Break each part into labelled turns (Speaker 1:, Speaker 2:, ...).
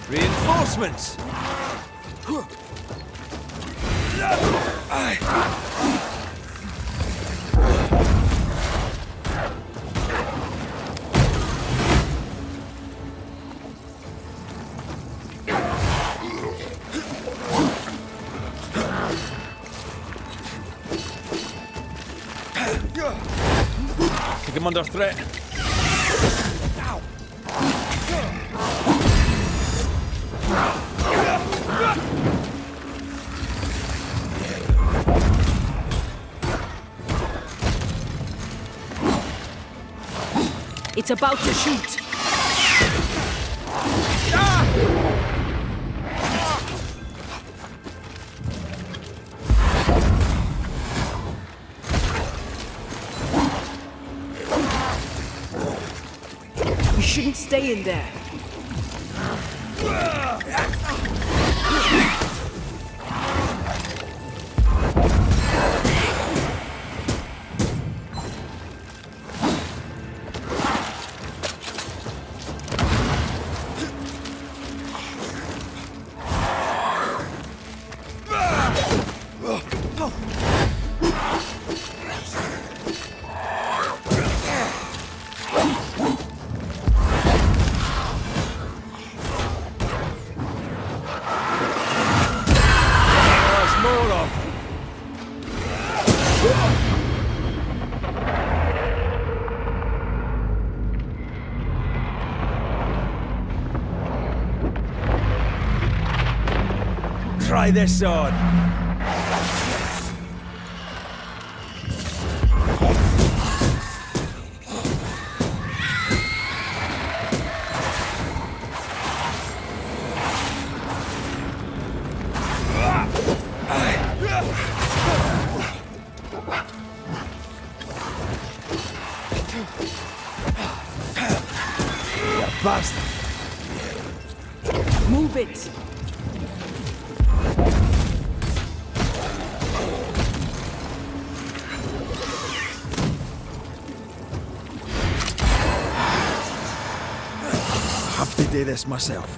Speaker 1: Reinforcements! Take him under threat.
Speaker 2: It's about to shoot. You shouldn't stay in there.
Speaker 1: Try this on. Bastard.
Speaker 2: Move it.
Speaker 1: Have to do this myself.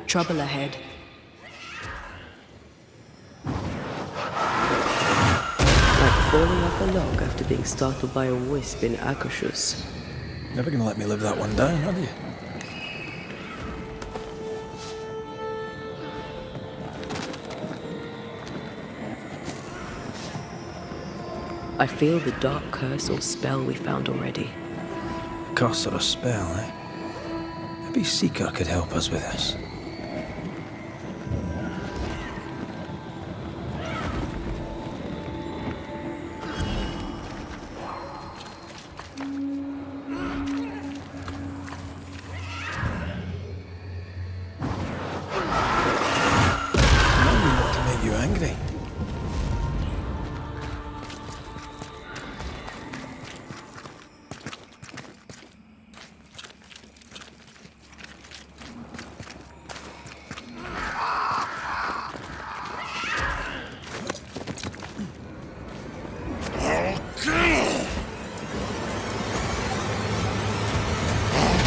Speaker 2: Trouble ahead.
Speaker 3: Like falling off a log after being startled by a wisp in Akershus.
Speaker 1: Never gonna let me live that one down, are you?
Speaker 3: I feel the dark curse or spell we found already.
Speaker 1: Curse or a spell, eh? Maybe Seeker could help us with this.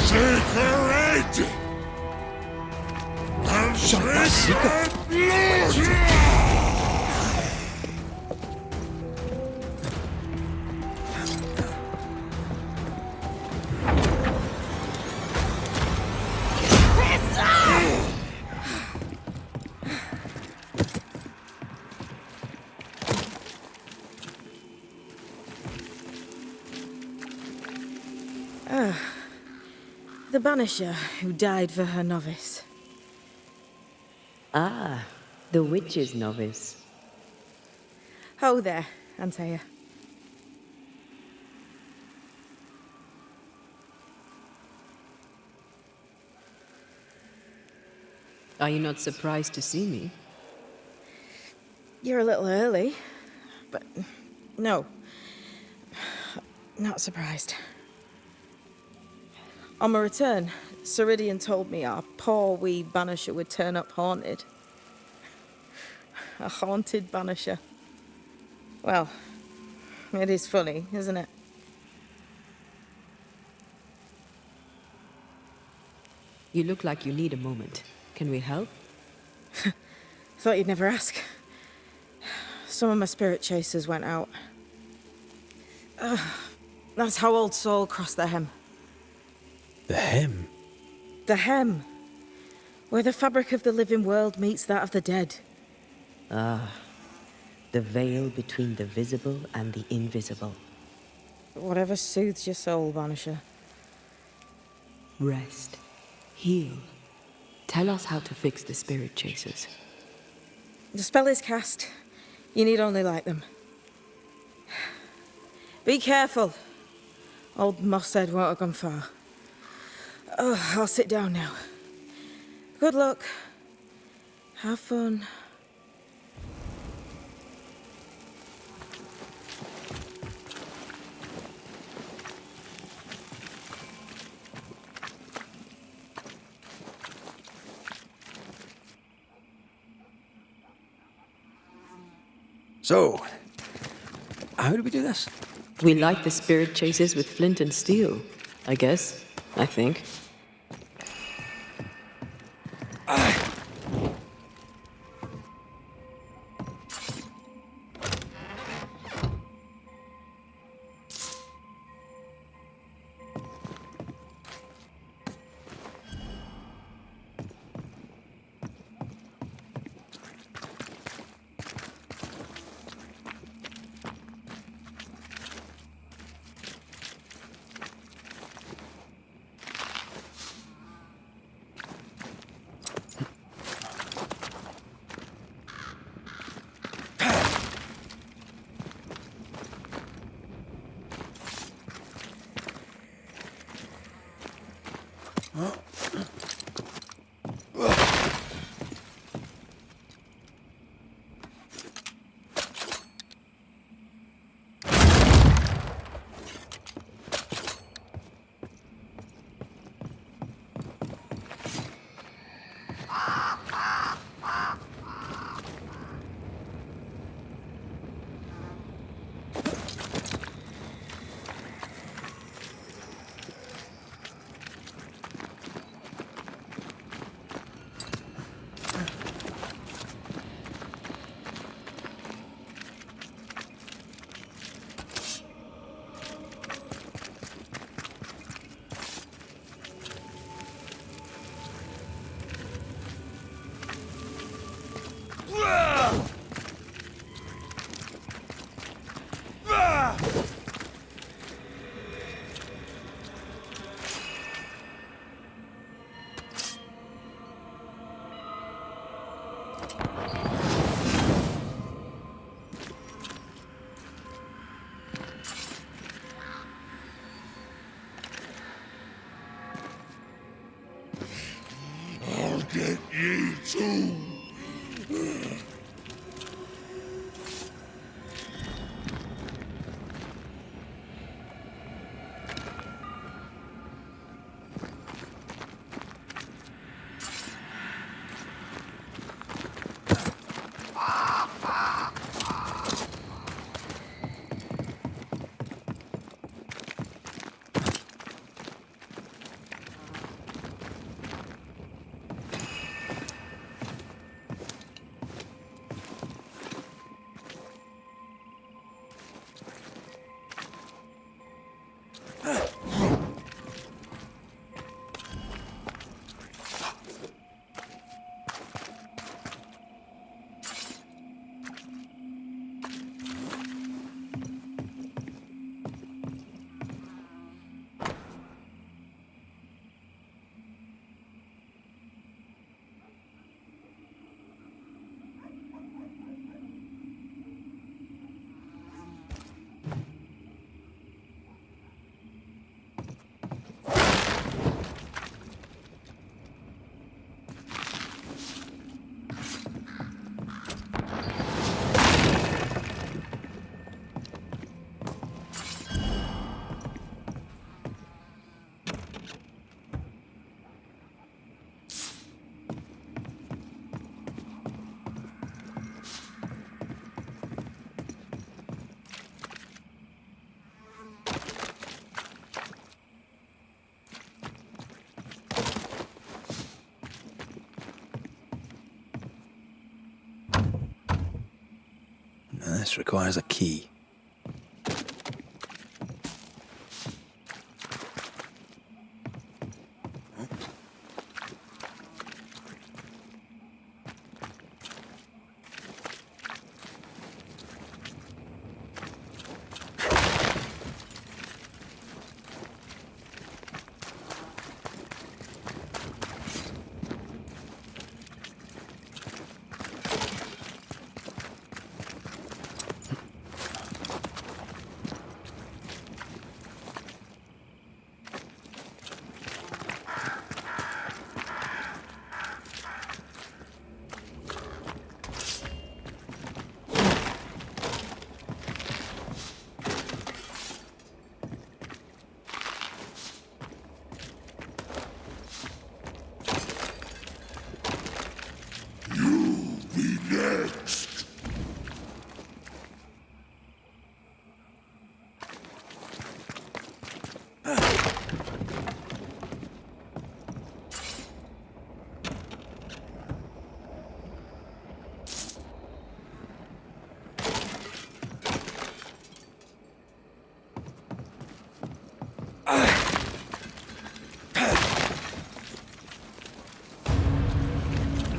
Speaker 4: Sacred! And sacred blood!
Speaker 5: The Banisher who died for her novice.
Speaker 3: Ah, the witch's novice.
Speaker 5: Oh there, Antea.
Speaker 2: Are you not surprised to see me?
Speaker 5: You're a little early, but no, not surprised. On my return, Ceridian told me our poor wee Banisher would turn up haunted. A haunted Banisher. Well, it is funny, isn't it?
Speaker 2: You look like you need a moment. Can we help?
Speaker 5: Thought you'd never ask. Some of my spirit chasers went out. That's how Old Saul crossed the Hem.
Speaker 1: The hem?
Speaker 5: The Hem. Where the fabric of the living world meets that of the dead.
Speaker 3: Ah, the veil between the visible and the invisible.
Speaker 5: Whatever soothes your soul, Banisher.
Speaker 2: Rest. Heal. Tell us how to fix the spirit chasers.
Speaker 5: The spell is cast. You need only light them. Be careful. Old Mosshead won't have gone far. Oh, I'll sit down now. Good luck. Have fun.
Speaker 1: So, how do we do this?
Speaker 2: We light the spirit chasers with flint and steel, I guess. I think.
Speaker 4: I'll get you too.
Speaker 1: This requires a key.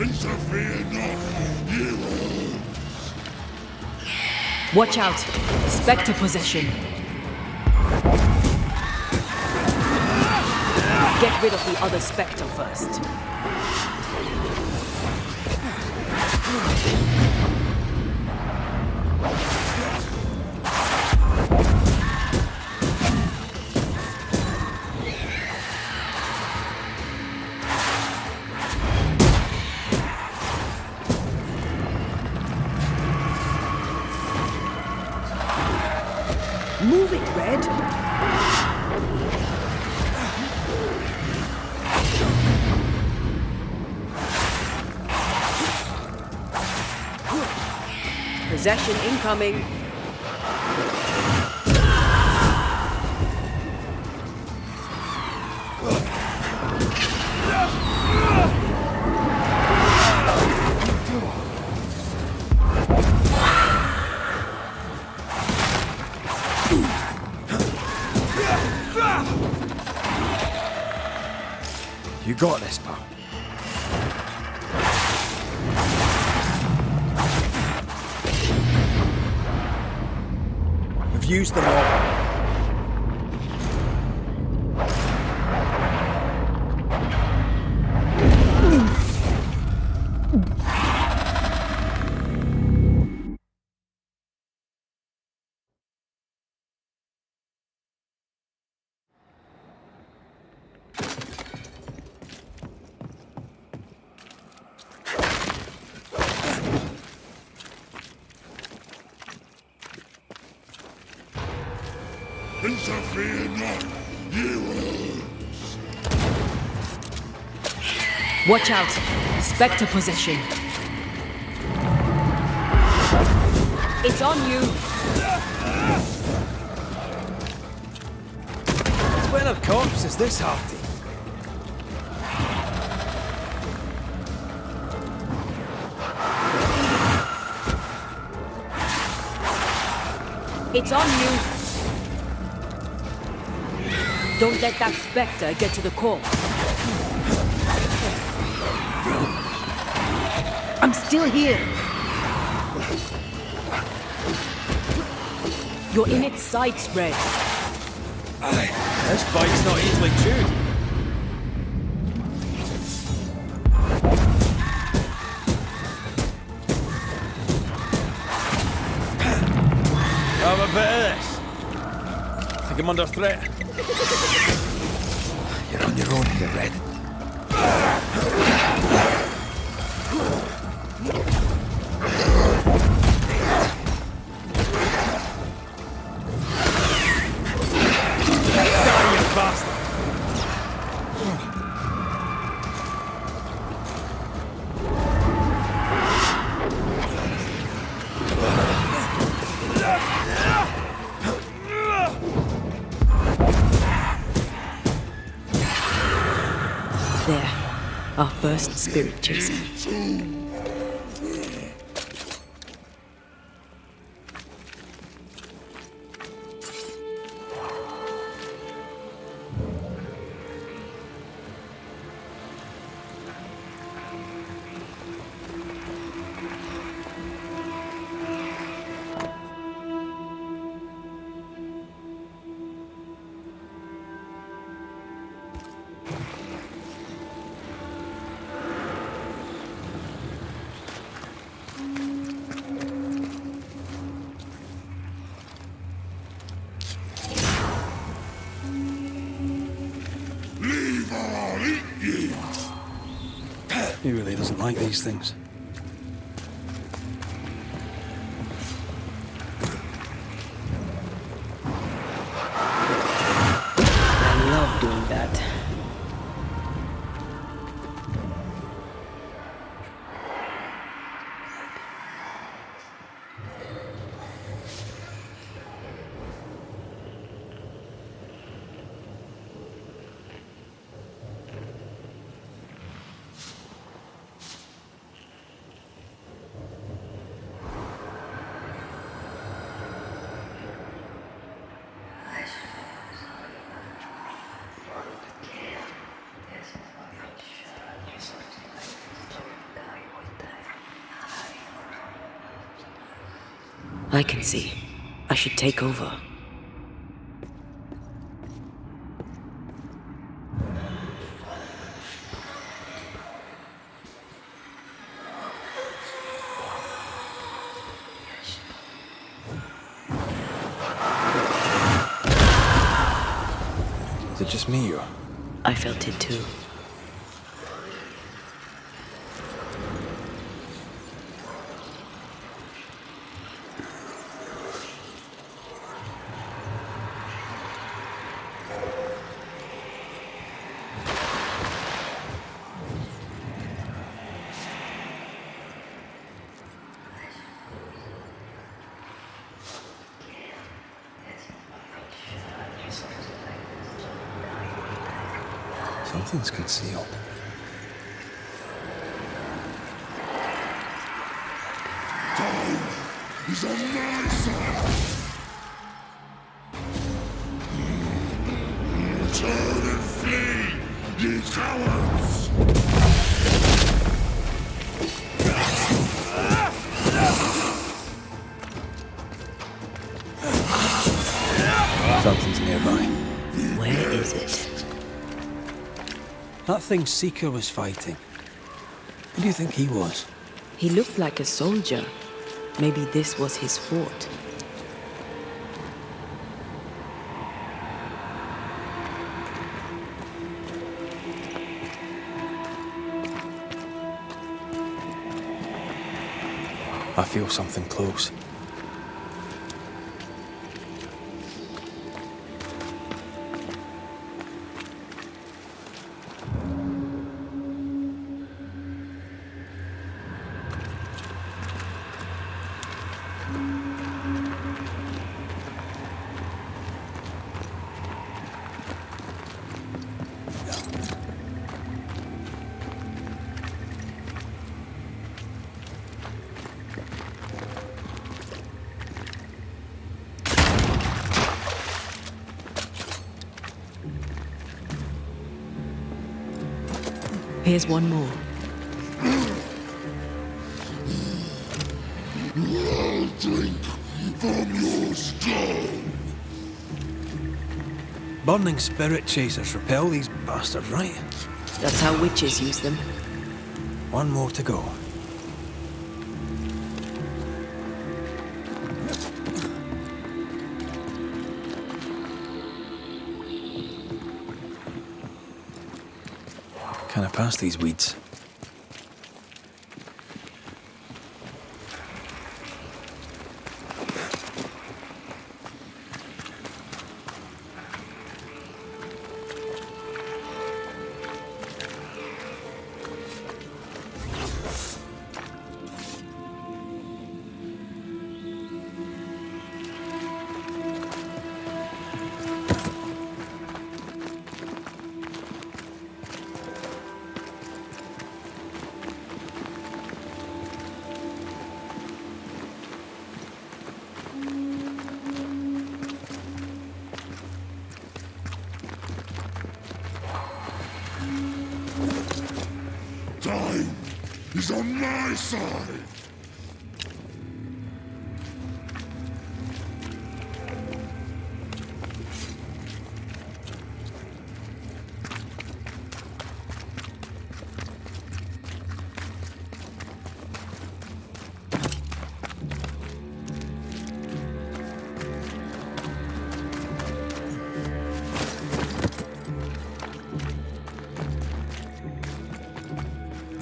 Speaker 4: Interfere not, heroes!
Speaker 2: Watch out! Spectre possession! Get rid of the other Spectre first. Move it, Red! Possession incoming.
Speaker 1: You got this, pal. We've used them all.
Speaker 4: Interfere not, heroes!
Speaker 2: Watch out! Spectre possession. It's on you!
Speaker 1: When a corpse is this hearty?
Speaker 2: It's on you! Don't let that Spectre get to the core. I'm still here. You're in its sights, Red.
Speaker 1: Aye, this bike's not easily chewed. Have a bit of this. Think I'm under threat. You're on your own here, Red. Die, you bastard!
Speaker 3: There, our first spirit chaser.
Speaker 4: Leave or I'll eat you!
Speaker 1: He really doesn't like these things.
Speaker 3: I love doing that. I can see. I should take over.
Speaker 1: Is it just me or?
Speaker 3: I felt it too.
Speaker 1: Something's concealed.
Speaker 4: Time is on my side! Turn and flee, ye cowards!
Speaker 1: Something's nearby.
Speaker 3: Where is it?
Speaker 1: That thing Seeker was fighting. Who do you think he was?
Speaker 2: He looked like a soldier. Maybe this was his fort.
Speaker 1: I feel something close.
Speaker 2: Here's one more.
Speaker 4: I'll drink from your stone!
Speaker 1: Burning spirit chasers repel these bastards, right?
Speaker 2: That's how witches use them.
Speaker 1: One more to go. Can I pass these weeds?
Speaker 4: Time is on my side!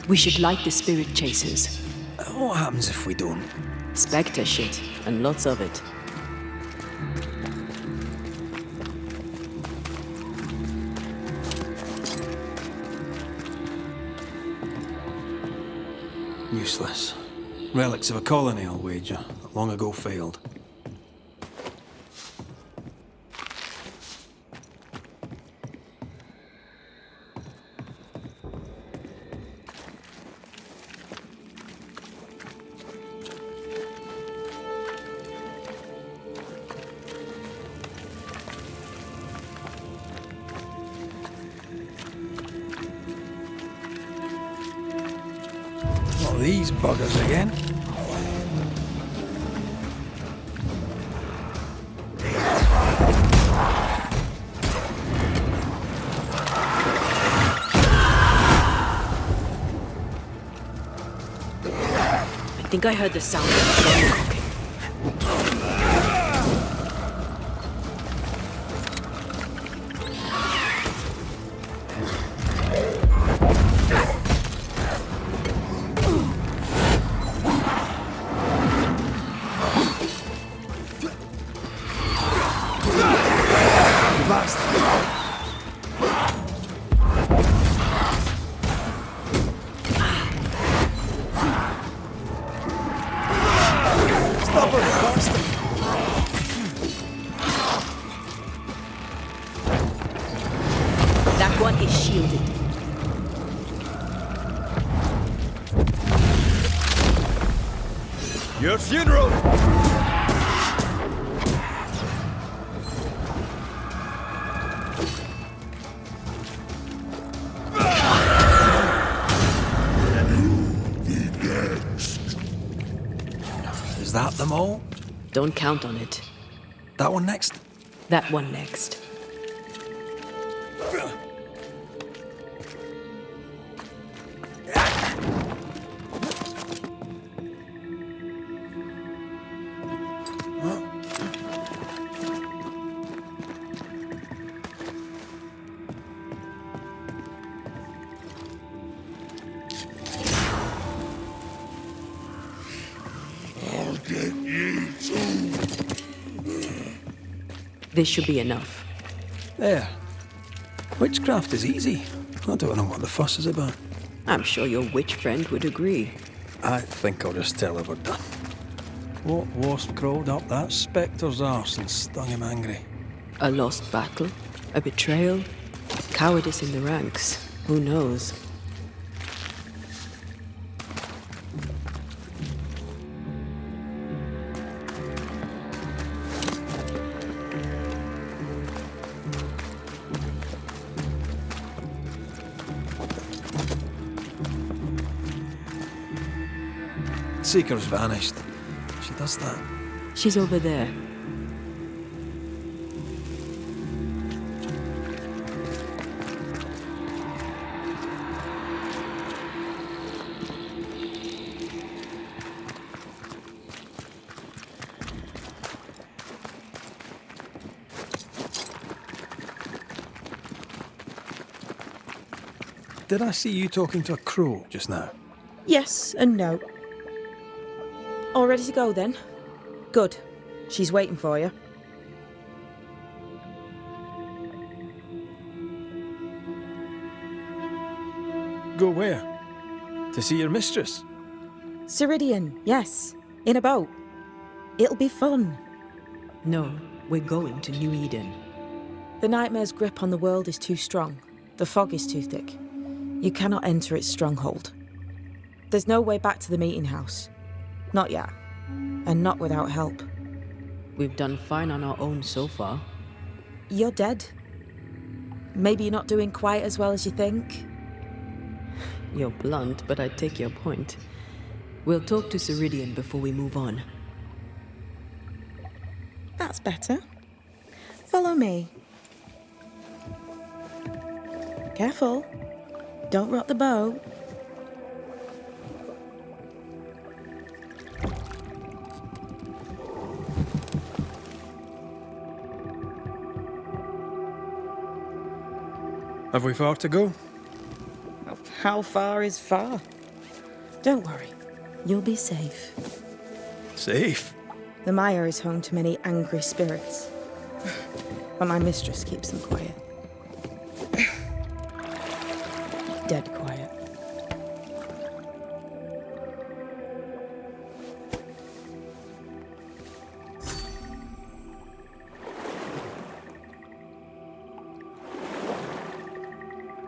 Speaker 2: We should light the spirit chasers.
Speaker 1: What happens if we don't?
Speaker 2: Spectre shit, and lots of it.
Speaker 1: Useless. Relics of a colony, I'll wager, that long ago failed. Not these buggers again.
Speaker 2: I think I heard the sound of a gun cocking. That one is shielded.
Speaker 1: Your funeral! Is that them all?
Speaker 2: Don't count on it.
Speaker 1: That one next?
Speaker 2: That one next.
Speaker 4: I'll get you too.
Speaker 2: This should be enough.
Speaker 1: There. Witchcraft is easy. I don't know what the fuss is about.
Speaker 2: I'm sure your witch friend would agree.
Speaker 1: I think I'll just tell her we're done. What wasp crawled up that spectre's arse and stung him angry?
Speaker 2: A lost battle? A betrayal? Cowardice in the ranks? Who knows?
Speaker 1: Seeker's vanished. She does that.
Speaker 2: She's over there.
Speaker 1: Did I see you talking to a crow just now?
Speaker 5: Yes and no. All ready to go then? Good. She's waiting for you.
Speaker 1: Go where? To see your mistress?
Speaker 5: Ceridian, yes. In a boat. It'll be fun.
Speaker 2: No, we're going to New Eden.
Speaker 5: The nightmare's grip on the world is too strong. The fog is too thick. You cannot enter its stronghold. There's no way back to the meeting house. Not yet. And not without help.
Speaker 2: We've done fine on our own so far.
Speaker 5: You're dead. Maybe you're not doing quite as well as you think.
Speaker 2: You're blunt, but I take your point. We'll talk to Ceridian before we move on.
Speaker 5: That's better. Follow me. Careful. Don't rock the boat.
Speaker 1: Have we far to go?
Speaker 5: How far is far? Don't worry. You'll be safe.
Speaker 1: Safe?
Speaker 5: The mire is home to many angry spirits. But my mistress keeps them quiet. Dead quiet.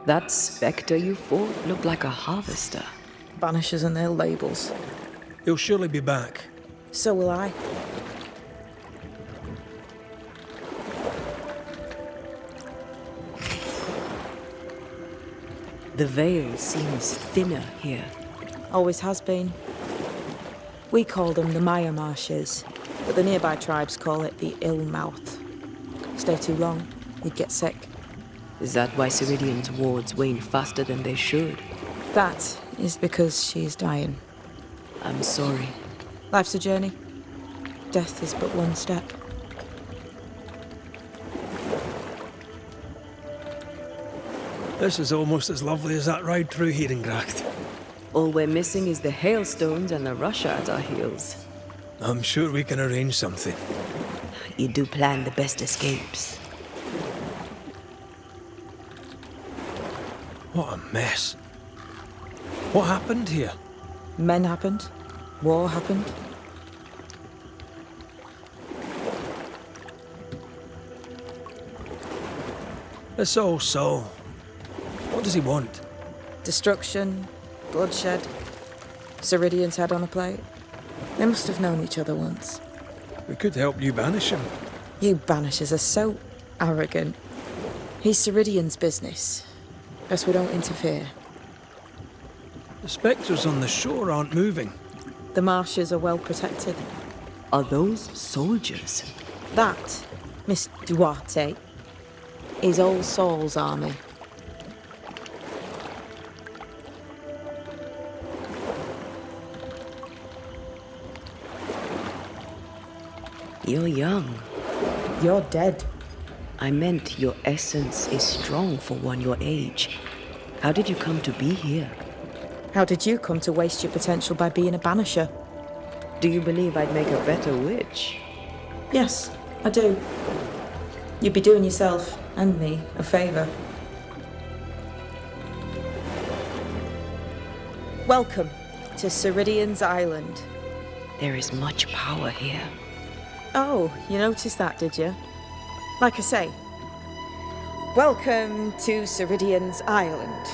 Speaker 3: That spectre you fought looked like a harvester.
Speaker 5: Banishers and their labels.
Speaker 1: He'll surely be back.
Speaker 5: So will I.
Speaker 3: The veil seems thinner here.
Speaker 5: Always has been. We call them the Mire Marshes, but the nearby tribes call it the Ill Mouth. Stay too long, you'd get sick.
Speaker 3: Is that why Ceridian's wards wane faster than they should?
Speaker 5: That is because she is dying.
Speaker 3: I'm sorry.
Speaker 5: Life's a journey. Death is but one step.
Speaker 1: This is almost as lovely as that ride through Herengracht.
Speaker 3: All we're missing is the hailstones and the Russia at our heels.
Speaker 1: I'm sure we can arrange something.
Speaker 3: You do plan the best escapes.
Speaker 1: What a mess. What happened here?
Speaker 5: Men happened. War happened.
Speaker 1: It's all so. What does he want?
Speaker 5: Destruction, bloodshed. Ceridian's head on a plate. They must have known each other once.
Speaker 1: We could help you banish him.
Speaker 5: You Banishers are so arrogant. He's Ceridian's business. Best we don't interfere.
Speaker 1: The spectres on the shore aren't moving.
Speaker 5: The marshes are well protected.
Speaker 3: Are those soldiers?
Speaker 5: That, Miss Duarte, is All Saul's army.
Speaker 3: You're young.
Speaker 5: You're dead.
Speaker 3: I meant your essence is strong for one your age. How did you come to be here?
Speaker 5: How did you come to waste your potential by being a banisher?
Speaker 3: Do you believe I'd make a better witch?
Speaker 5: Yes, I do. You'd be doing yourself and me a favour. Welcome to Ceridian's Island.
Speaker 3: There is much power here.
Speaker 5: Oh, you noticed that, did you? Like I say, welcome to Ceridian's Island.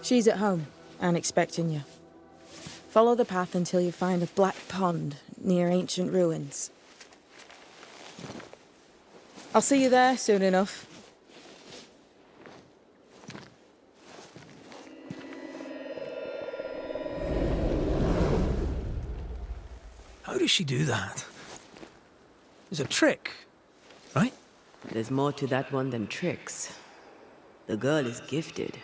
Speaker 5: She's at home and expecting you. Follow the path until you find a black pond near ancient ruins. I'll see you there soon enough.
Speaker 1: How does she do that? It's a trick, right?
Speaker 3: There's more to that one than tricks. The girl is gifted.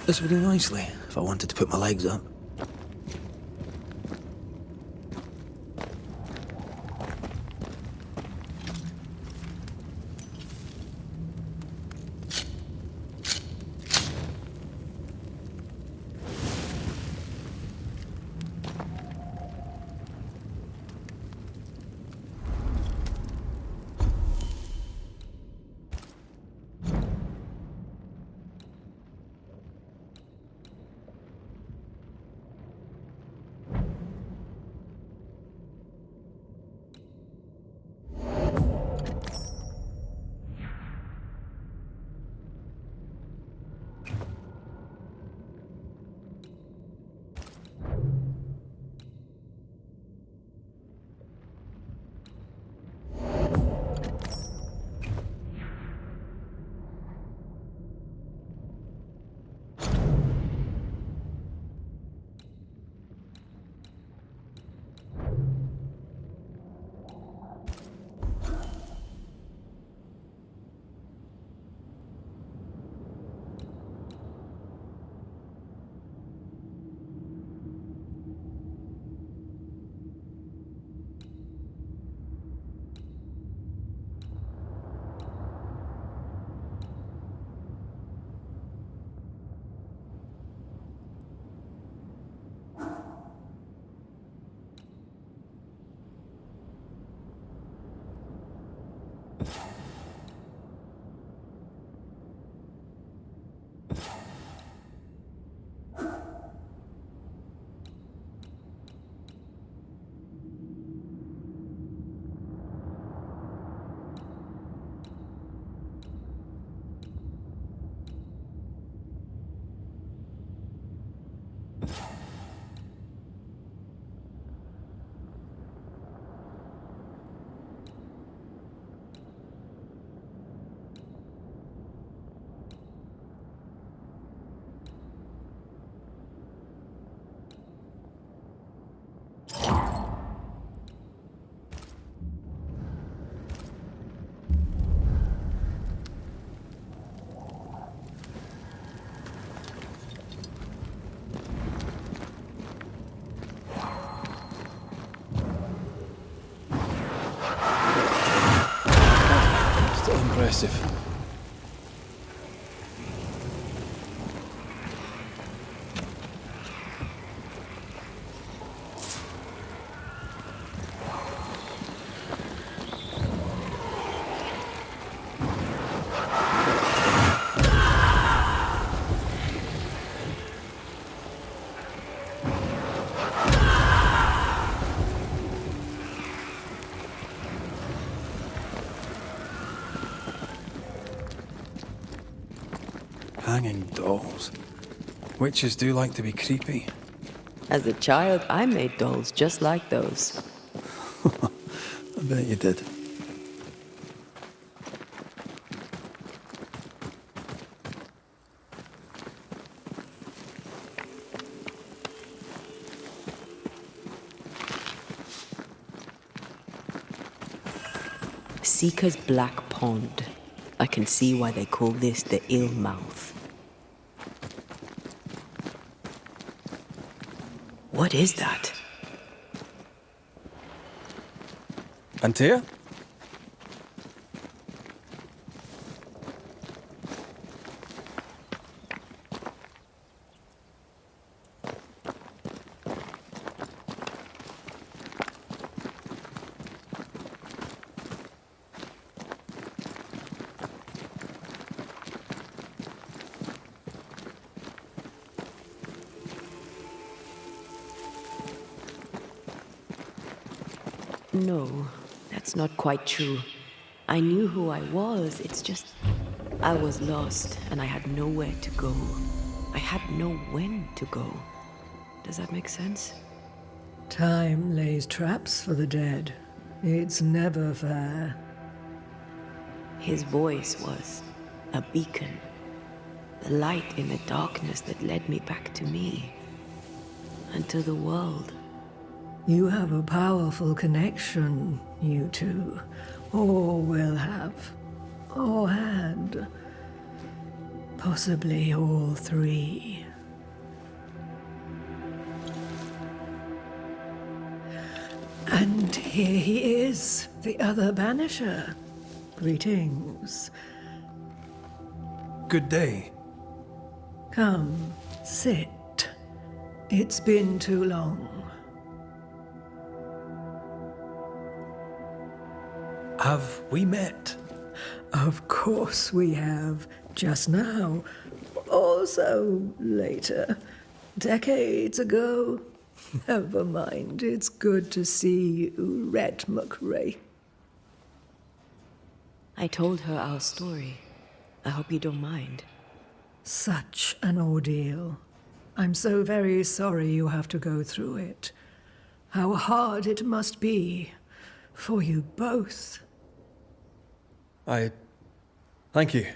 Speaker 1: This would do nicely if I wanted to put my legs up. impressive. Hanging dolls. Witches do like to be creepy.
Speaker 3: As a child, I made dolls just like those.
Speaker 1: I bet you did.
Speaker 3: Seeker's Black Pond. I can see why they call this the Ill Mouth. What is that?
Speaker 1: Antea?
Speaker 3: No, that's not quite true. I knew who I was, it's just... I was lost, and I had nowhere to go. I had no when to go. Does that make sense?
Speaker 6: Time lays traps for the dead. It's never fair.
Speaker 3: His voice was a beacon. The light in the darkness that led me back to me. And to the world.
Speaker 6: You have a powerful connection, you two. Or will have. Or had. Possibly all three. And here he is, the other Banisher. Greetings.
Speaker 1: Good day.
Speaker 6: Come, sit. It's been too long.
Speaker 1: Have we met?
Speaker 6: Of course we have. Just now. Also later. Decades ago. Never mind. It's good to see you, Red McRae.
Speaker 3: I told her our story. I hope you don't mind.
Speaker 6: Such an ordeal. I'm so very sorry you have to go through it. How hard it must be for you both.
Speaker 1: Thank you.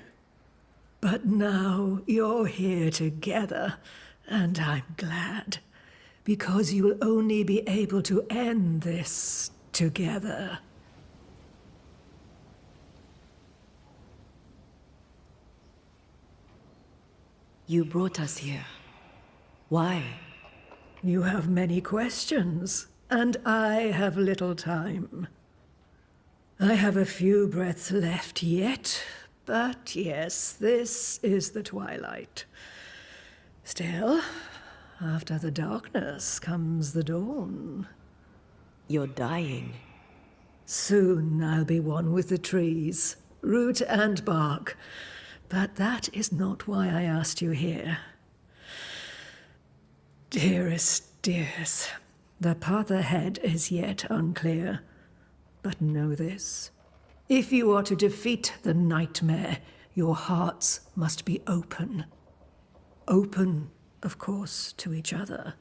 Speaker 6: But now you're here together, and I'm glad. Because you'll only be able to end this together.
Speaker 3: You brought us here. Why?
Speaker 6: You have many questions, and I have little time. I have a few breaths left yet, but yes, this is the twilight. Still, after the darkness comes the dawn.
Speaker 3: You're dying.
Speaker 6: Soon I'll be one with the trees, root and bark. But that is not why I asked you here. Dearest dears, the path ahead is yet unclear. But know this. If you are to defeat the nightmare, your hearts must be open. Open, of course, to each other.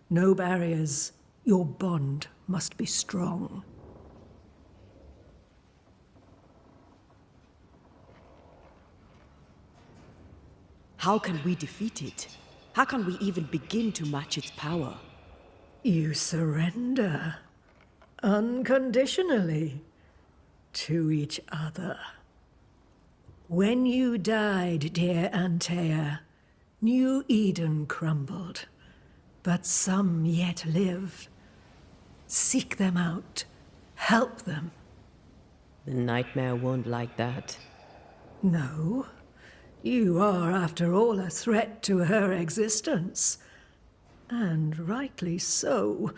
Speaker 6: No barriers. Your bond must be strong.
Speaker 2: How can we defeat it? How can we even begin to match its power?
Speaker 6: You surrender. Unconditionally. To each other. When you died, dear Antea, New Eden crumbled. But some yet live. Seek them out. Help them.
Speaker 3: The nightmare won't like that.
Speaker 6: No. You are, after all, a threat to her existence. And rightly so.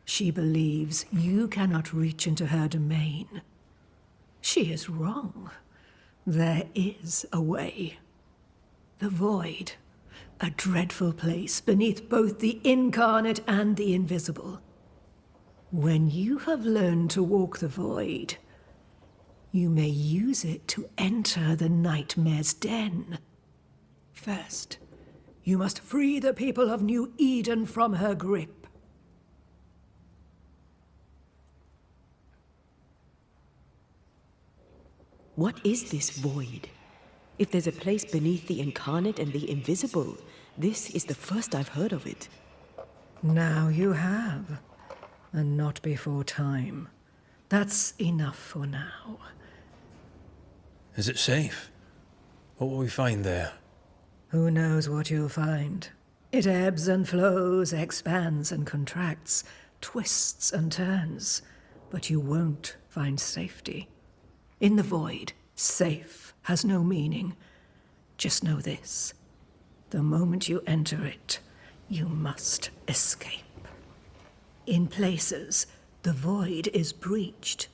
Speaker 6: She believes you cannot reach into her domain. She is wrong. There is a way. The void. A dreadful place beneath both the incarnate and the invisible. When you have learned to walk the void, you may use it to enter the nightmare's den. First, you must free the people of New Eden from her grip.
Speaker 3: What is this void? If there's a place beneath the incarnate and the invisible, this is the first I've heard of it.
Speaker 6: Now you have, and not before time. That's enough for now.
Speaker 1: Is it safe? What will we find there?
Speaker 6: Who knows what you'll find? It ebbs and flows, expands and contracts, twists and turns, but you won't find safety. In the void, safe has no meaning. Just know this. The moment you enter it, you must escape. In places, the void is breached.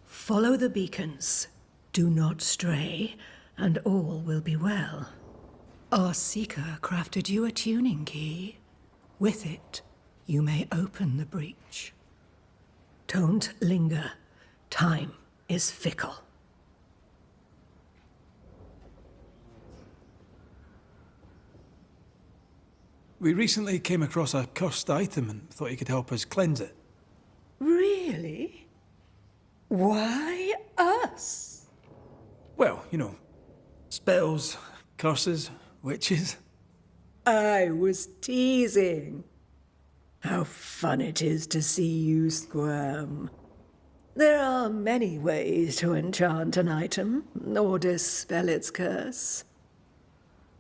Speaker 6: Follow the beacons. Do not stray, and all will be well. Our seeker crafted you a tuning key. With it, you may open the breach. Don't linger. Time is fickle.
Speaker 1: We recently came across a cursed item and thought you could help us cleanse it.
Speaker 6: Really? Why us?
Speaker 1: Well, you know, spells, curses, witches.
Speaker 6: I was teasing. How fun it is to see you squirm. There are many ways to enchant an item or dispel its curse.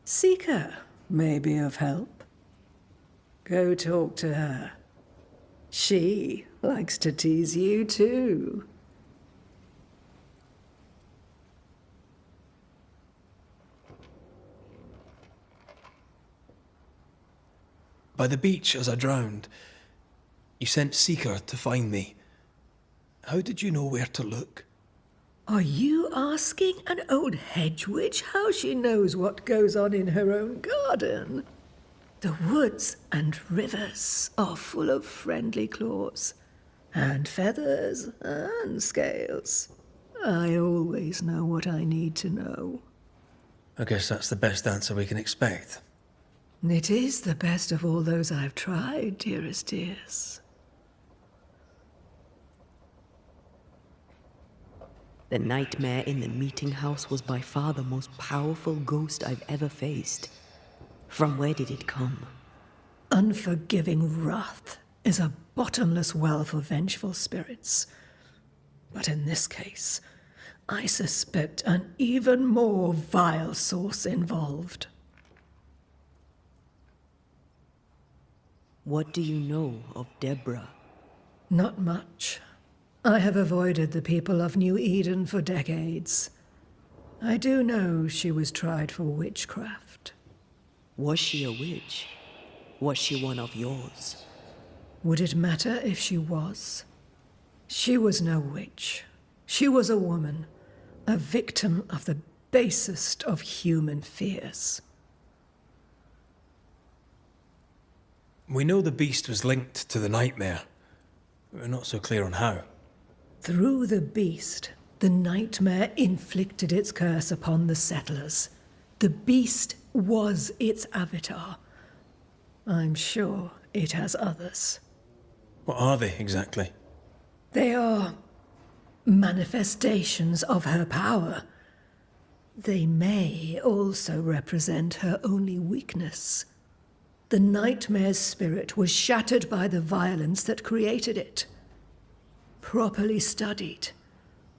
Speaker 6: Seeker may be of help. Go talk to her. She likes to tease you too.
Speaker 1: By the beach as I drowned, you sent Seeker to find me. How did you know where to look?
Speaker 6: Are you asking an old hedge witch how she knows what goes on in her own garden? The woods and rivers are full of friendly claws, and feathers and scales. I always know what I need to know.
Speaker 1: I guess that's the best answer we can expect.
Speaker 6: It is the best of all those I've tried, dearest dears.
Speaker 3: The nightmare in the meeting house was by far the most powerful ghost I've ever faced. From where did it come?
Speaker 6: Unforgiving wrath is a bottomless well for vengeful spirits. But in this case, I suspect an even more vile source involved.
Speaker 3: What do you know of Deborah?
Speaker 6: Not much. I have avoided the people of New Eden for decades. I do know she was tried for witchcraft.
Speaker 3: Was she a witch? Was she one of yours?
Speaker 6: Would it matter if she was? She was no witch. She was a woman, a victim of the basest of human fears.
Speaker 1: We know the beast was linked to the nightmare. We're not so clear on how.
Speaker 6: Through the beast, the nightmare inflicted its curse upon the settlers. The beast was its avatar. I'm sure it has others.
Speaker 1: What are they exactly?
Speaker 6: They are manifestations of her power. They may also represent her only weakness. The nightmare's spirit was shattered by the violence that created it. Properly studied,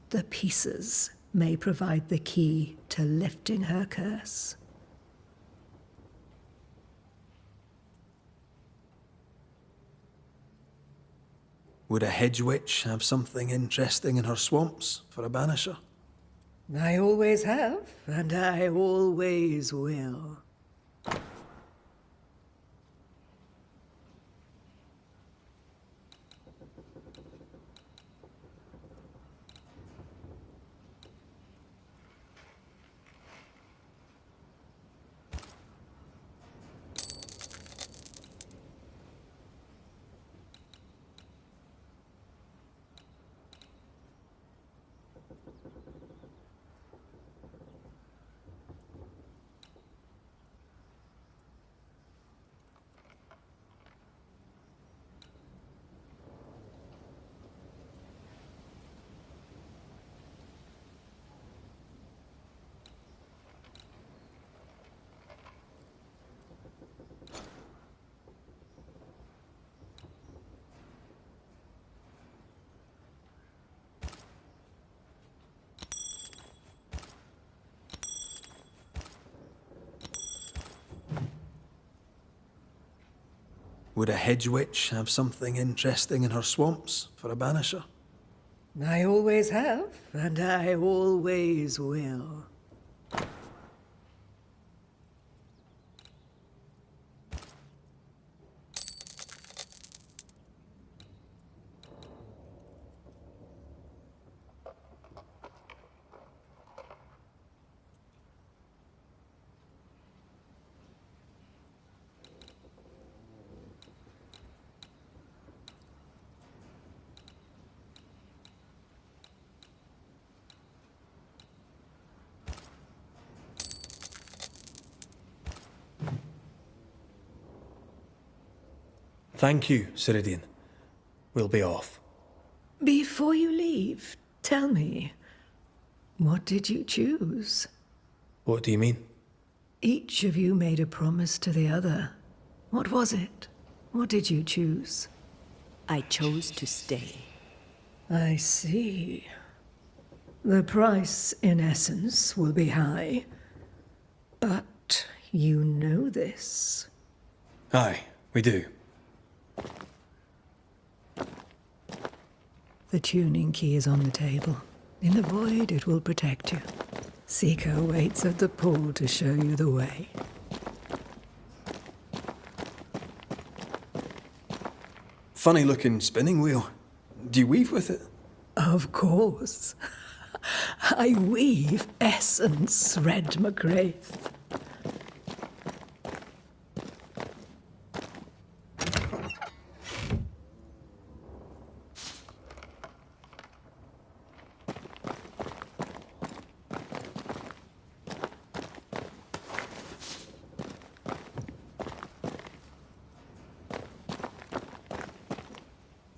Speaker 6: the pieces may provide the key to lifting her curse.
Speaker 1: Would a hedge witch have something interesting in her swamps for a banisher?
Speaker 6: I always have, and I always will.
Speaker 1: Would a hedge witch have something interesting in her swamps for a banisher?
Speaker 6: I always have, and I always will.
Speaker 1: Thank you, Ceridian. We'll be off.
Speaker 6: Before you leave, tell me, what did you choose?
Speaker 1: What do you mean?
Speaker 6: Each of you made a promise to the other. What was it? What did you choose?
Speaker 3: I chose to stay.
Speaker 6: I see. The price, in essence, will be high. But you know this.
Speaker 1: Aye, we do.
Speaker 6: The tuning key is on the table. In the void, it will protect you. Seeker waits at the pool to show you the way.
Speaker 1: Funny looking spinning wheel. Do you weave with it?
Speaker 6: Of course. I weave essence, Red McGrath.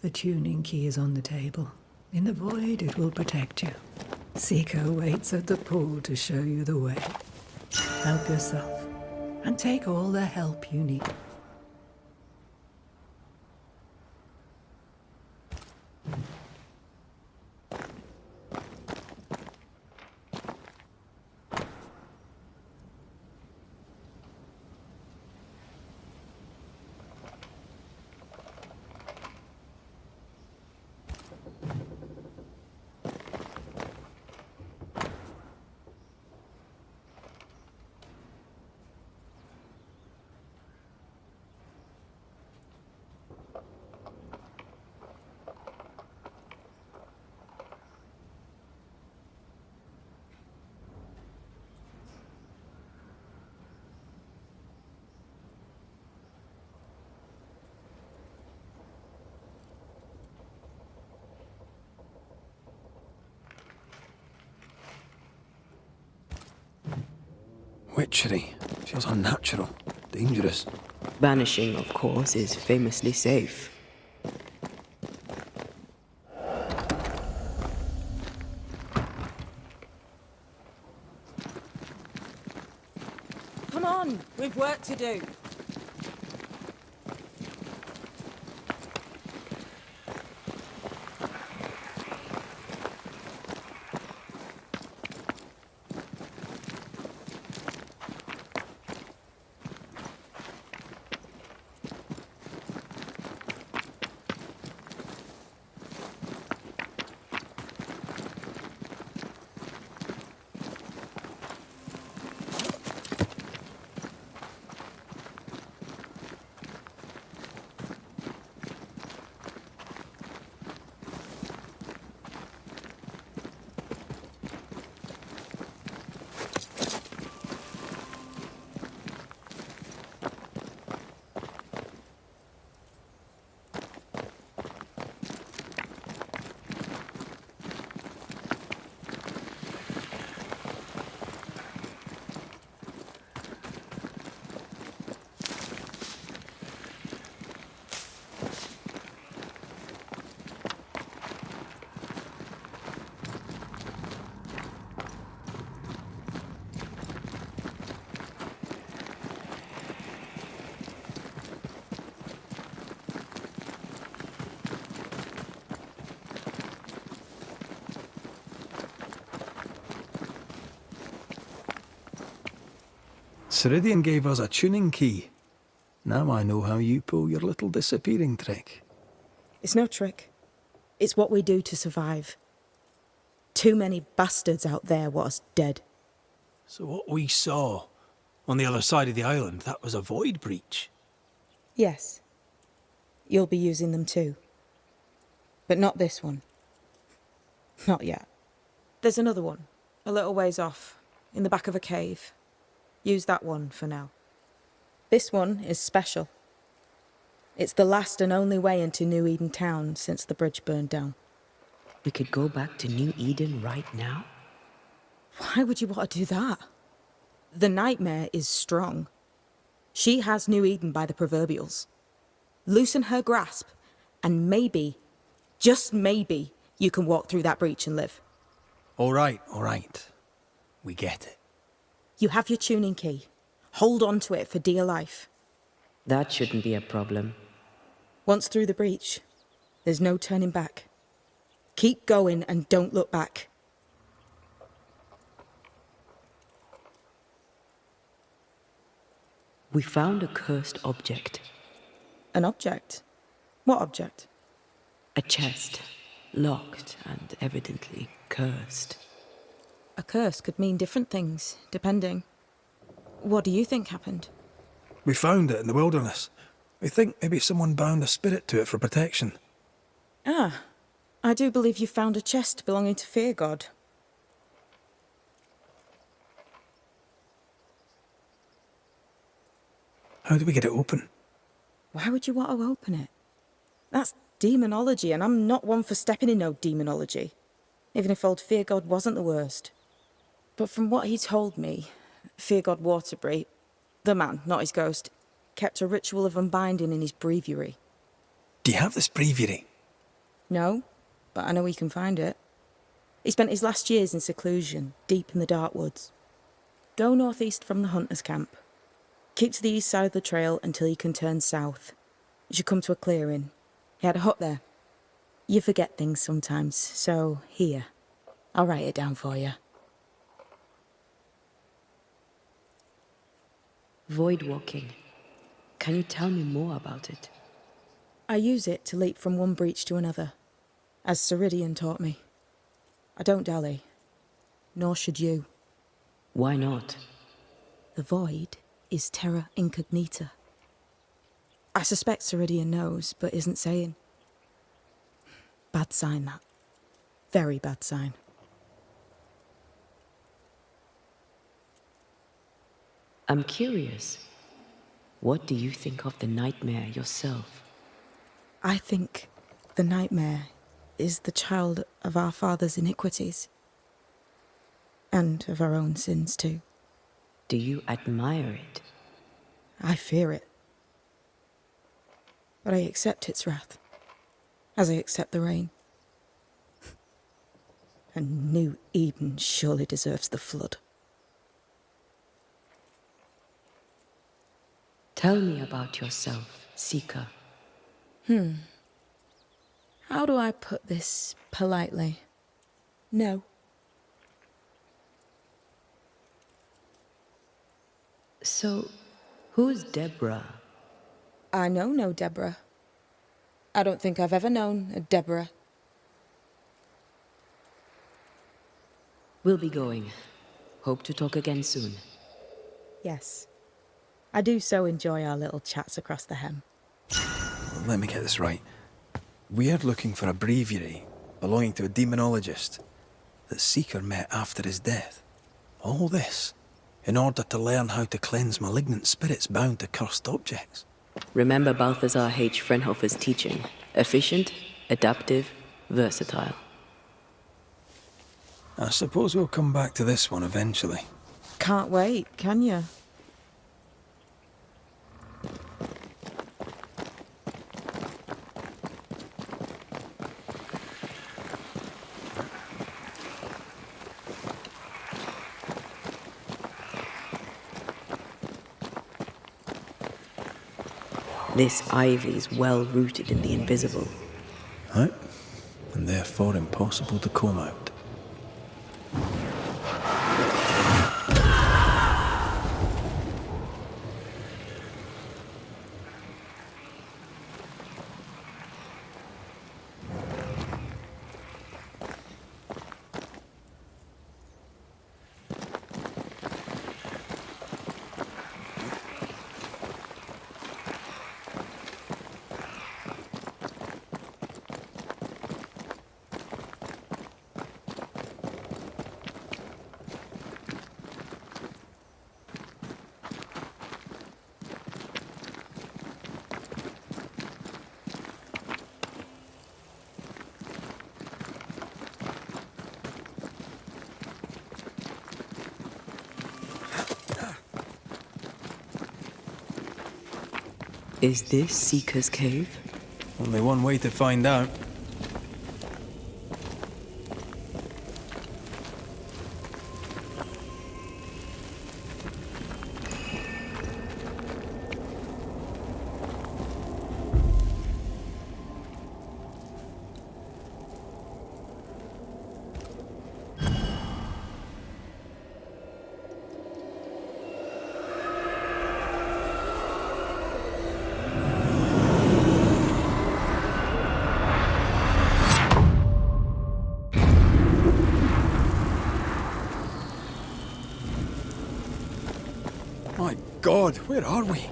Speaker 6: The tuning key is on the table. In the void, it will protect you. Seeker waits at the pool to show you the way. Help yourself, and take all the help you need.
Speaker 1: Witchery. Feels unnatural. Dangerous.
Speaker 3: Banishing, of course, is famously safe.
Speaker 5: Come on, we've work to do.
Speaker 1: Ceridian gave us a tuning key. Now I know how you pull your little disappearing trick.
Speaker 5: It's no trick. It's what we do to survive. Too many bastards out there want us dead.
Speaker 1: So what we saw on the other side of the island, that was a void breach.
Speaker 5: Yes. You'll be using them too. But not this one. Not yet. There's another one, a little ways off, in the back of a cave. Use that one for now. This one is special. It's the last and only way into New Eden town since the bridge burned down.
Speaker 3: We could go back to New Eden right now?
Speaker 5: Why would you want to do that? The nightmare is strong. She has New Eden by the proverbials. Loosen her grasp, and maybe, just maybe, you can walk through that breach and live.
Speaker 1: All right. We get it.
Speaker 5: You have your tuning key. Hold on to it for dear life.
Speaker 3: That shouldn't be a problem.
Speaker 5: Once through the breach, there's no turning back. Keep going and don't look back.
Speaker 3: We found a cursed object.
Speaker 5: An object? What object?
Speaker 3: A chest, locked and evidently cursed.
Speaker 5: A curse could mean different things, depending. What do you think happened?
Speaker 1: We found it in the wilderness. We think maybe someone bound a spirit to it for protection.
Speaker 5: Ah, I do believe you found a chest belonging to Fear God.
Speaker 1: How do we get it open?
Speaker 5: Why would you want to open it? That's demonology, and I'm not one for stepping in no demonology. Even if old Fear God wasn't the worst. But from what he told me, Fear God Waterbury, the man, not his ghost, kept a ritual of unbinding in his breviary.
Speaker 1: Do you have this breviary?
Speaker 5: No, but I know he can find it. He spent his last years in seclusion, deep in the dark woods. Go northeast from the hunter's camp. Keep to the east side of the trail until you can turn south. You should come to a clearing. He had a hut there. You forget things sometimes, so here. I'll write it down for you.
Speaker 3: Void walking. Can you tell me more about it?
Speaker 5: I use it to leap from one breach to another, as Ceridian taught me. I don't dally, nor should you.
Speaker 3: Why not?
Speaker 5: The void is terra incognita. I suspect Ceridian knows, but isn't saying. Bad sign, that. Very bad sign.
Speaker 3: I'm curious. What do you think of the nightmare yourself?
Speaker 5: I think the nightmare is the child of our father's iniquities. And of our own sins, too.
Speaker 3: Do you admire it?
Speaker 5: I fear it. But I accept its wrath, as I accept the rain. And New Eden surely deserves the flood.
Speaker 3: Tell me about yourself, Seeker.
Speaker 5: How do I put this politely? No.
Speaker 3: So, who's Deborah?
Speaker 5: I know no Deborah. I don't think I've ever known a Deborah.
Speaker 3: We'll be going. Hope to talk again soon.
Speaker 5: Yes. I do so enjoy our little chats across the hem.
Speaker 1: Let me get this right. We're looking for a breviary belonging to a demonologist that Seeker met after his death. All this in order to learn how to cleanse malignant spirits bound to cursed objects.
Speaker 3: Remember Balthazar H. Frenhofer's teaching. Efficient, adaptive, versatile.
Speaker 1: I suppose we'll come back to this one eventually.
Speaker 5: Can't wait, can you?
Speaker 3: This ivy's well rooted in the invisible.
Speaker 1: Right? And therefore impossible to comb out.
Speaker 3: Is this Seeker's Cave?
Speaker 1: Only one way to find out. My God, where are we?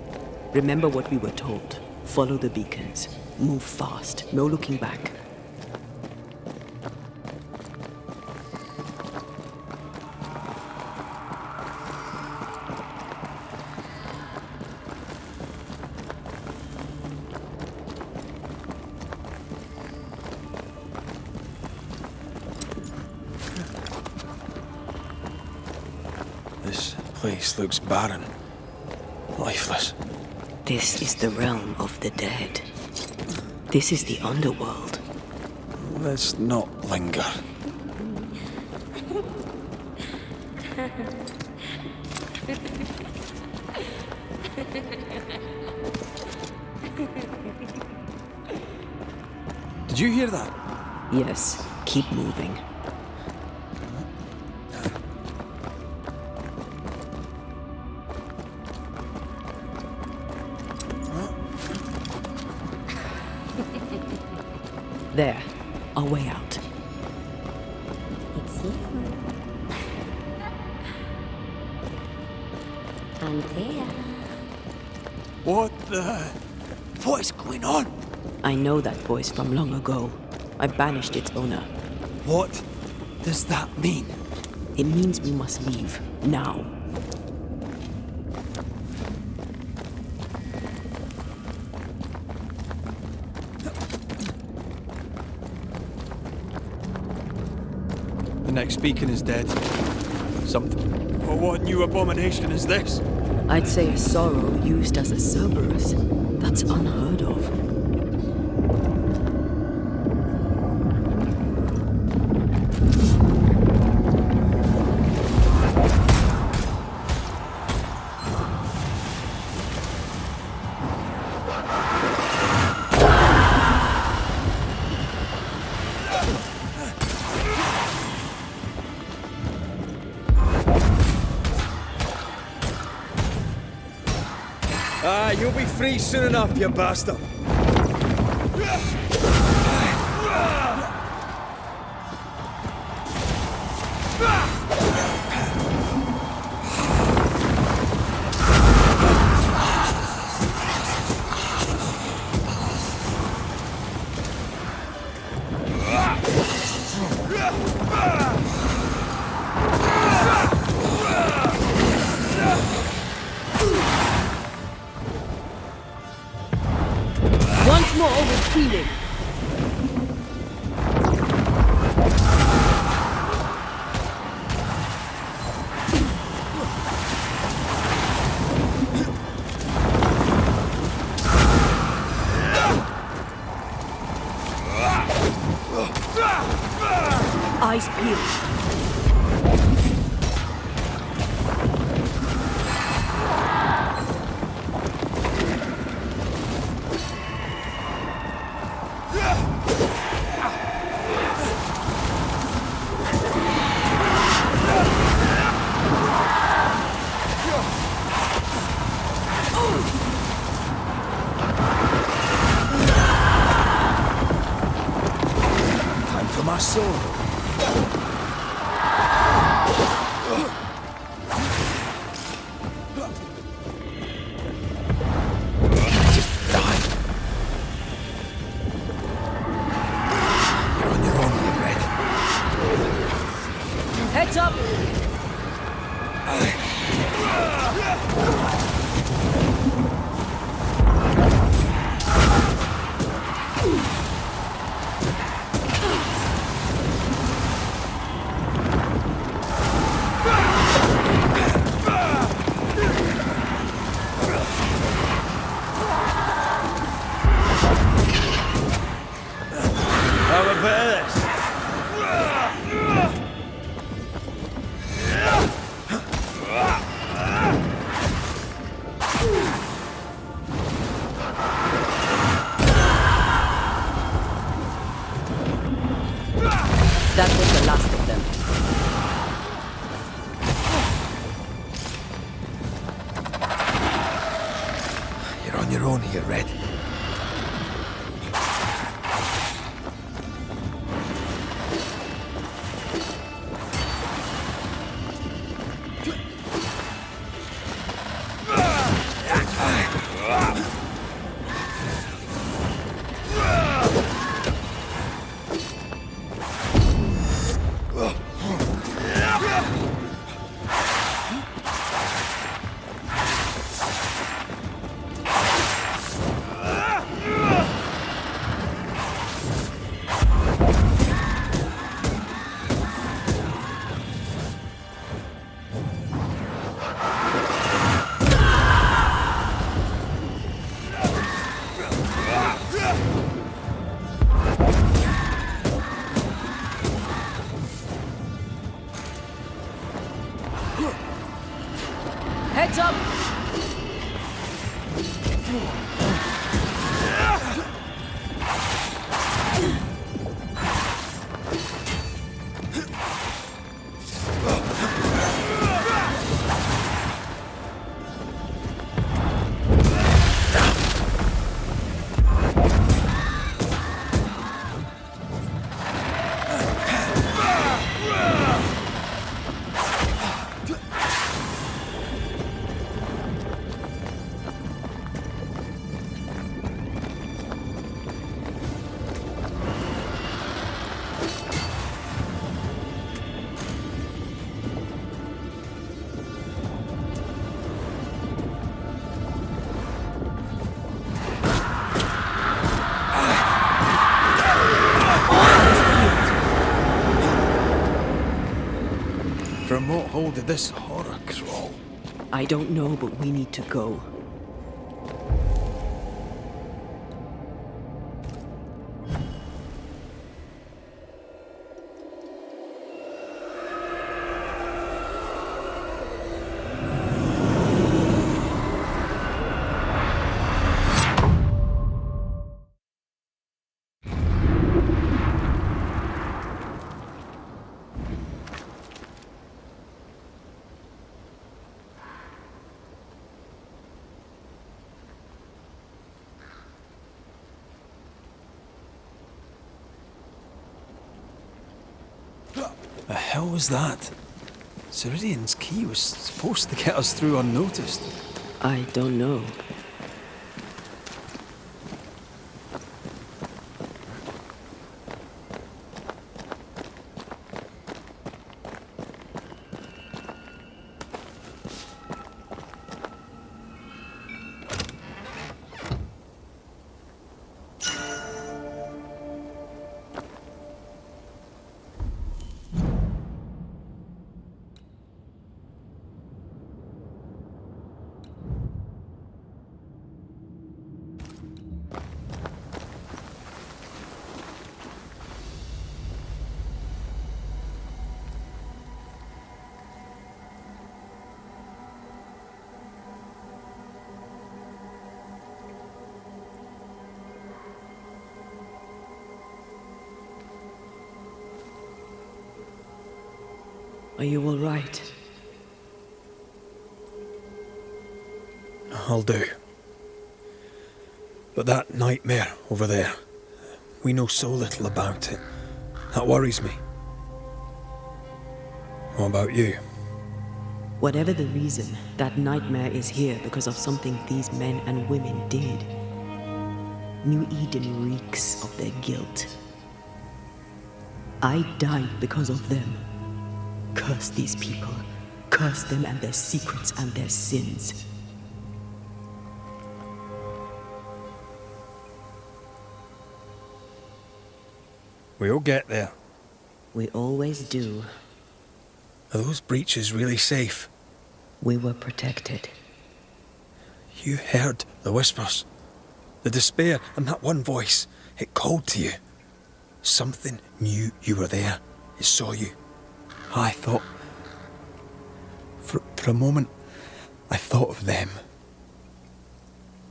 Speaker 3: Remember what we were told. Follow the beacons. Move fast. No looking back.
Speaker 1: This place looks barren. Lifeless.
Speaker 3: This is the realm of the dead. This is the underworld.
Speaker 1: Let's not linger. Did you hear that?
Speaker 3: Yes, keep moving. There, our way out.
Speaker 7: It's you. Antea.
Speaker 1: What is going on?
Speaker 3: I know that voice from long ago. I banished its owner.
Speaker 1: What does that mean?
Speaker 3: It means we must leave, now.
Speaker 1: The next beacon is dead. Something. Oh, what new abomination is this?
Speaker 3: I'd say a sorrow used as a Cerberus. That's unheard of.
Speaker 1: You'll be free soon enough, you bastard.
Speaker 3: Once more with feeling. Eyes peeled.
Speaker 1: Time for my sword. Just die. You're on your own, Red.
Speaker 3: Heads up!
Speaker 2: That was the last of them.
Speaker 1: You're on your own here, Red.
Speaker 2: Heads up!
Speaker 1: From what hold did this horror crawl?
Speaker 2: I don't know, but we need to go.
Speaker 1: The hell was that? Ceridian's key was supposed to get us through unnoticed.
Speaker 2: I don't know. Are you all right?
Speaker 1: I'll do. But that nightmare over there, we know so little about it. That worries me. What about you?
Speaker 2: Whatever the reason, that nightmare is here because of something these men and women did. New Eden reeks of their guilt. I died because of them. Curse these people. Curse them and their secrets and their sins.
Speaker 1: We'll get there.
Speaker 2: We always do.
Speaker 1: Are those breaches really safe?
Speaker 2: We were protected.
Speaker 1: You heard the whispers, the despair, and that one voice. It called to you. Something knew you were there. It saw you. I thought... For a moment, I thought of them.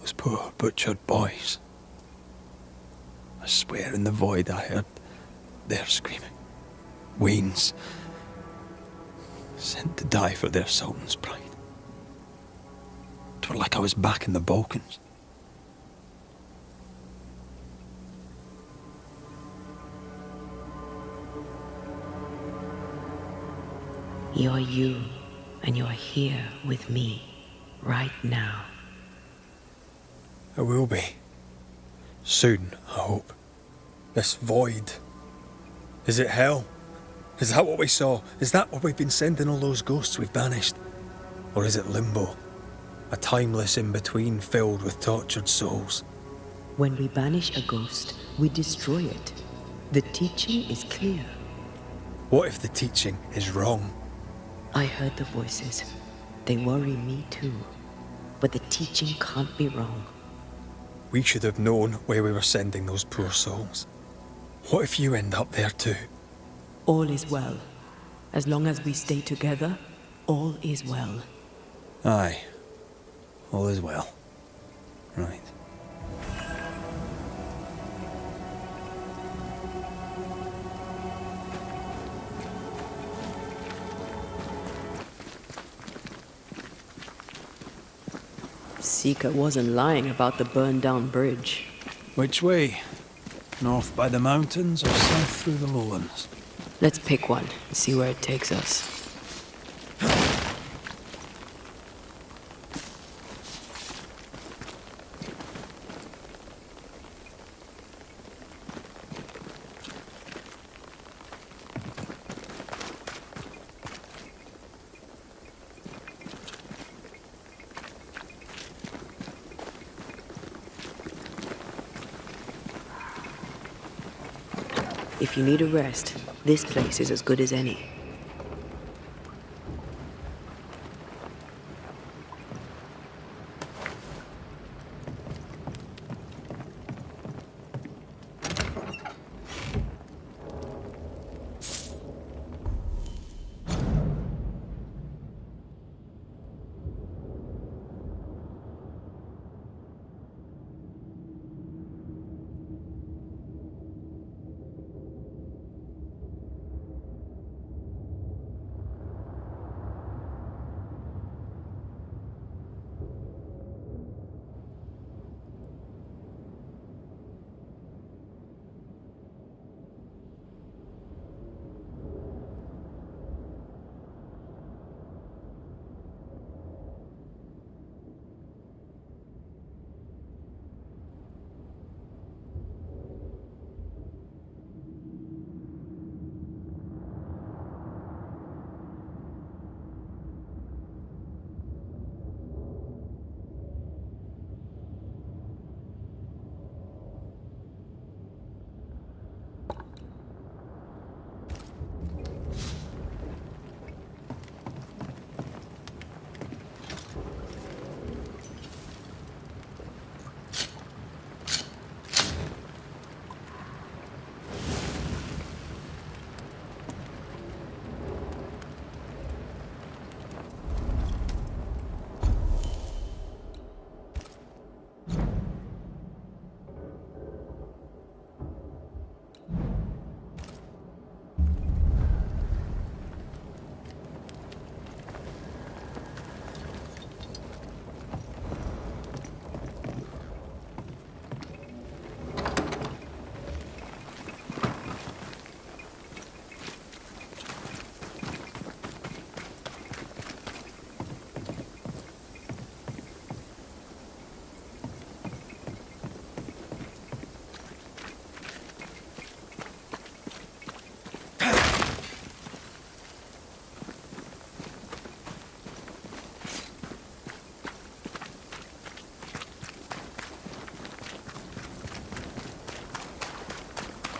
Speaker 1: Those poor butchered boys. I swear in the void I heard their screaming. Wains. Sent to die for their sultan's pride. 'Twere like I was back in the Balkans.
Speaker 3: You're you, and you're here with me, right now.
Speaker 1: I will be. Soon, I hope. This void. Is it hell? Is that what we saw? Is that what we've been sending all those ghosts we've banished? Or is it limbo? A timeless in-between filled with tortured souls?
Speaker 2: When we banish a ghost, we destroy it. The teaching is clear.
Speaker 1: What if the teaching is wrong?
Speaker 2: I heard the voices. They worry me too. But the teaching can't be wrong.
Speaker 1: We should have known where we were sending those poor souls. What if you end up there too?
Speaker 2: All is well. As long as we stay together, all is well.
Speaker 1: Aye. All is well. Right.
Speaker 2: Seeker wasn't lying about the burned-down bridge.
Speaker 1: Which way? North by the mountains or south through the lowlands?
Speaker 2: Let's pick one and see where it takes us. If you need a rest, this place is as good as any.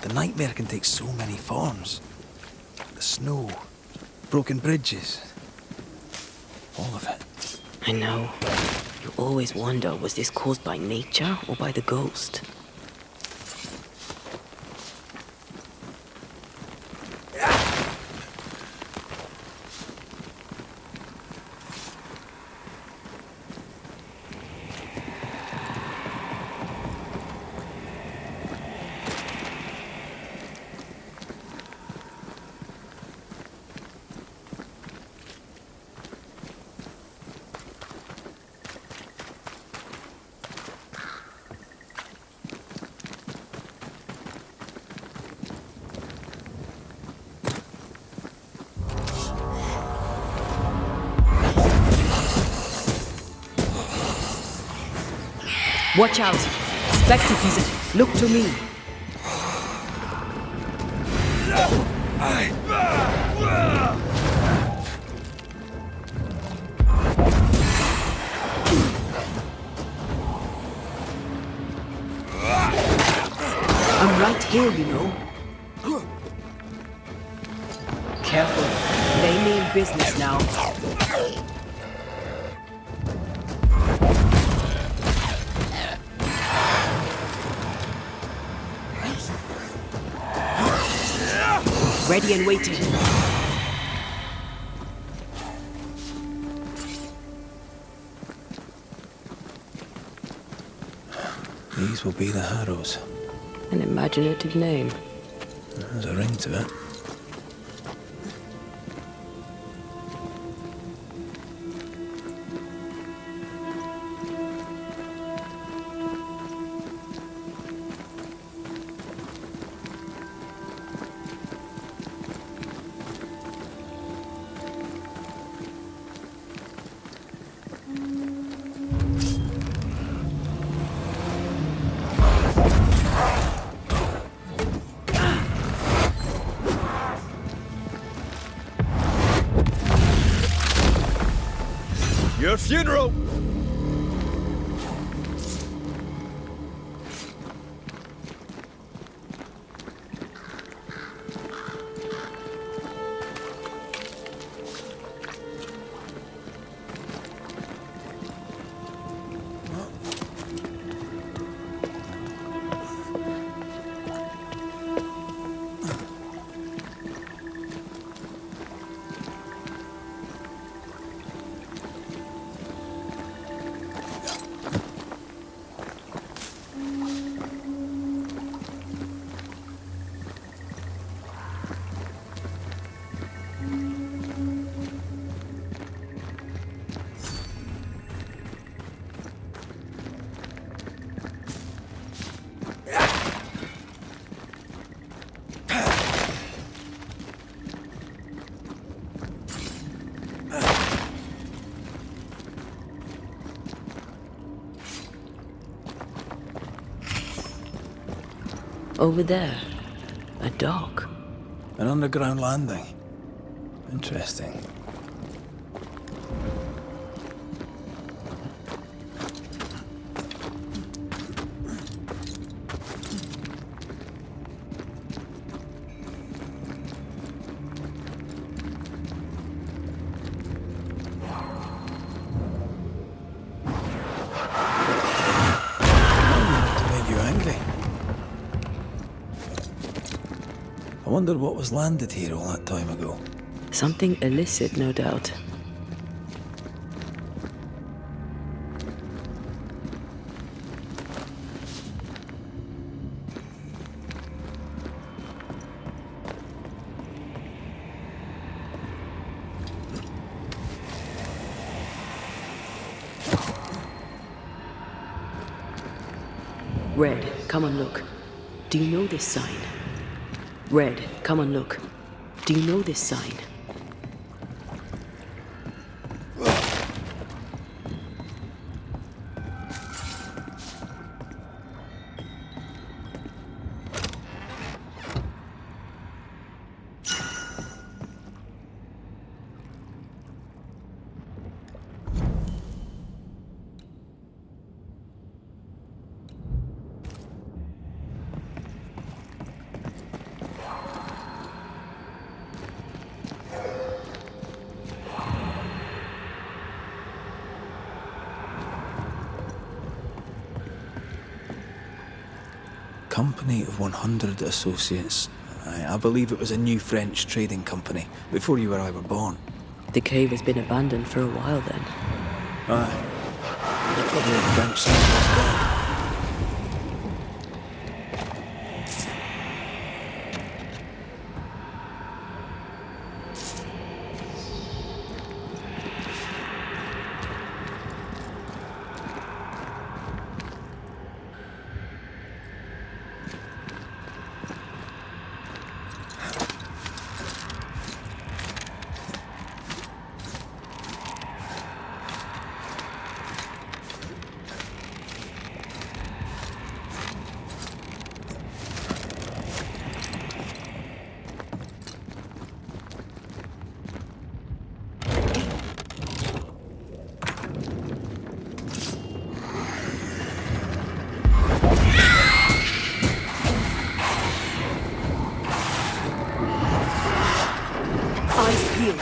Speaker 1: The nightmare can take so many forms. The snow, broken bridges, all of it.
Speaker 3: I know. You always wonder, was this caused by nature or by the ghost?
Speaker 2: Watch out! Spectre peasant, look to me. I'm right here, you know. Careful. They mean business now. Ready and waiting.
Speaker 1: These will be the Harrows.
Speaker 3: An imaginative name.
Speaker 1: There's a ring to it.
Speaker 8: Your funeral!
Speaker 3: Over there, a dock.
Speaker 1: An underground landing. Interesting. To make you angry. I wonder what was landed here all that time ago.
Speaker 3: Something illicit, no doubt. Red, come and look. Do you know this sign? Red, come and look. Do you know this sign?
Speaker 1: Company of 100 Associates. I believe it was a new French trading company, before you or I were born.
Speaker 3: The cave has been abandoned for a while then.
Speaker 1: Aye. They're probably a French settlers then.
Speaker 2: shield.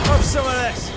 Speaker 8: Have some of this!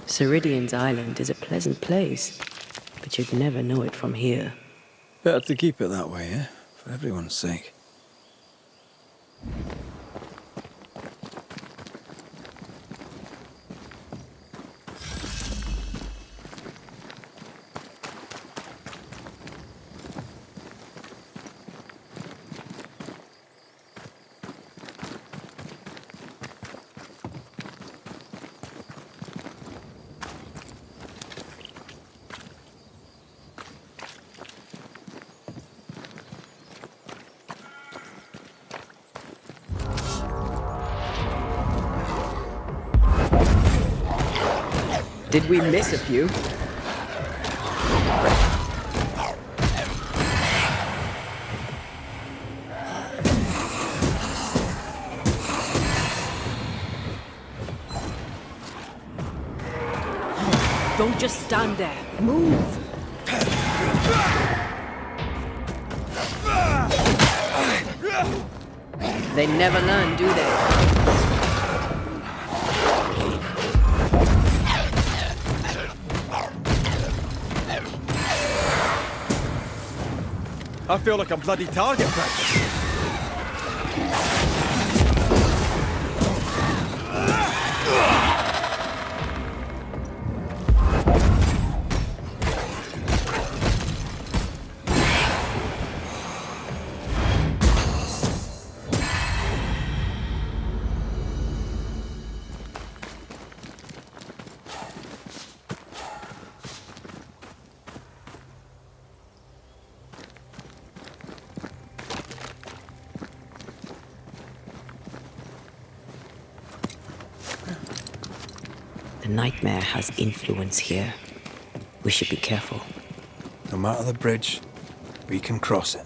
Speaker 3: Ceridian's island is a pleasant place, but you'd never know it from here.
Speaker 1: Better to keep it that way, eh? For everyone's sake.
Speaker 2: Did we miss a few? Don't just stand there. Move! They never learn, do they?
Speaker 8: I feel like I'm bloody target practice.
Speaker 3: The nightmare has influence here. We should be careful.
Speaker 1: No matter the bridge, we can cross it.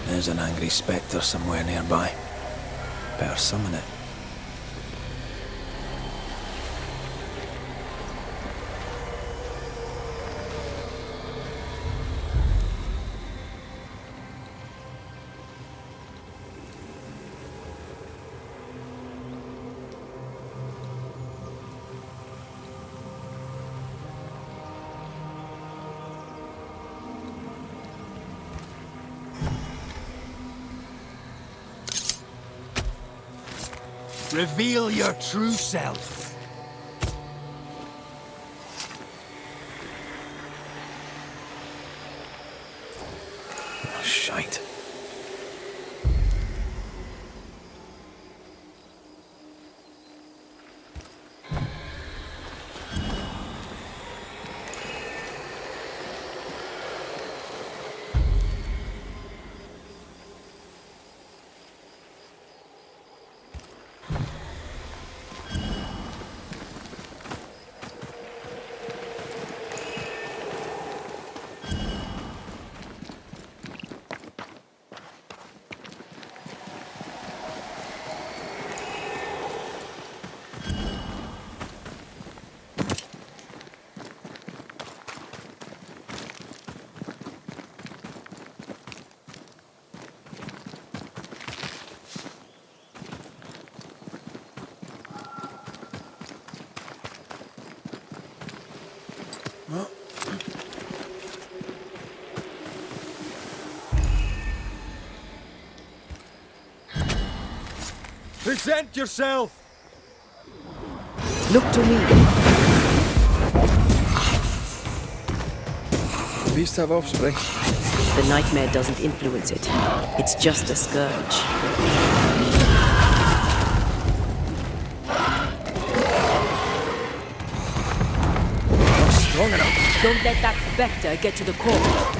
Speaker 1: There's an angry spectre somewhere nearby. Better summon it.
Speaker 8: Reveal your true self.
Speaker 1: Oh, shite.
Speaker 8: Present yourself!
Speaker 3: Look to me.
Speaker 1: The beast have offspring.
Speaker 3: The nightmare doesn't influence it. It's just a scourge.
Speaker 1: Not strong enough.
Speaker 3: Don't let that spectre get to the core.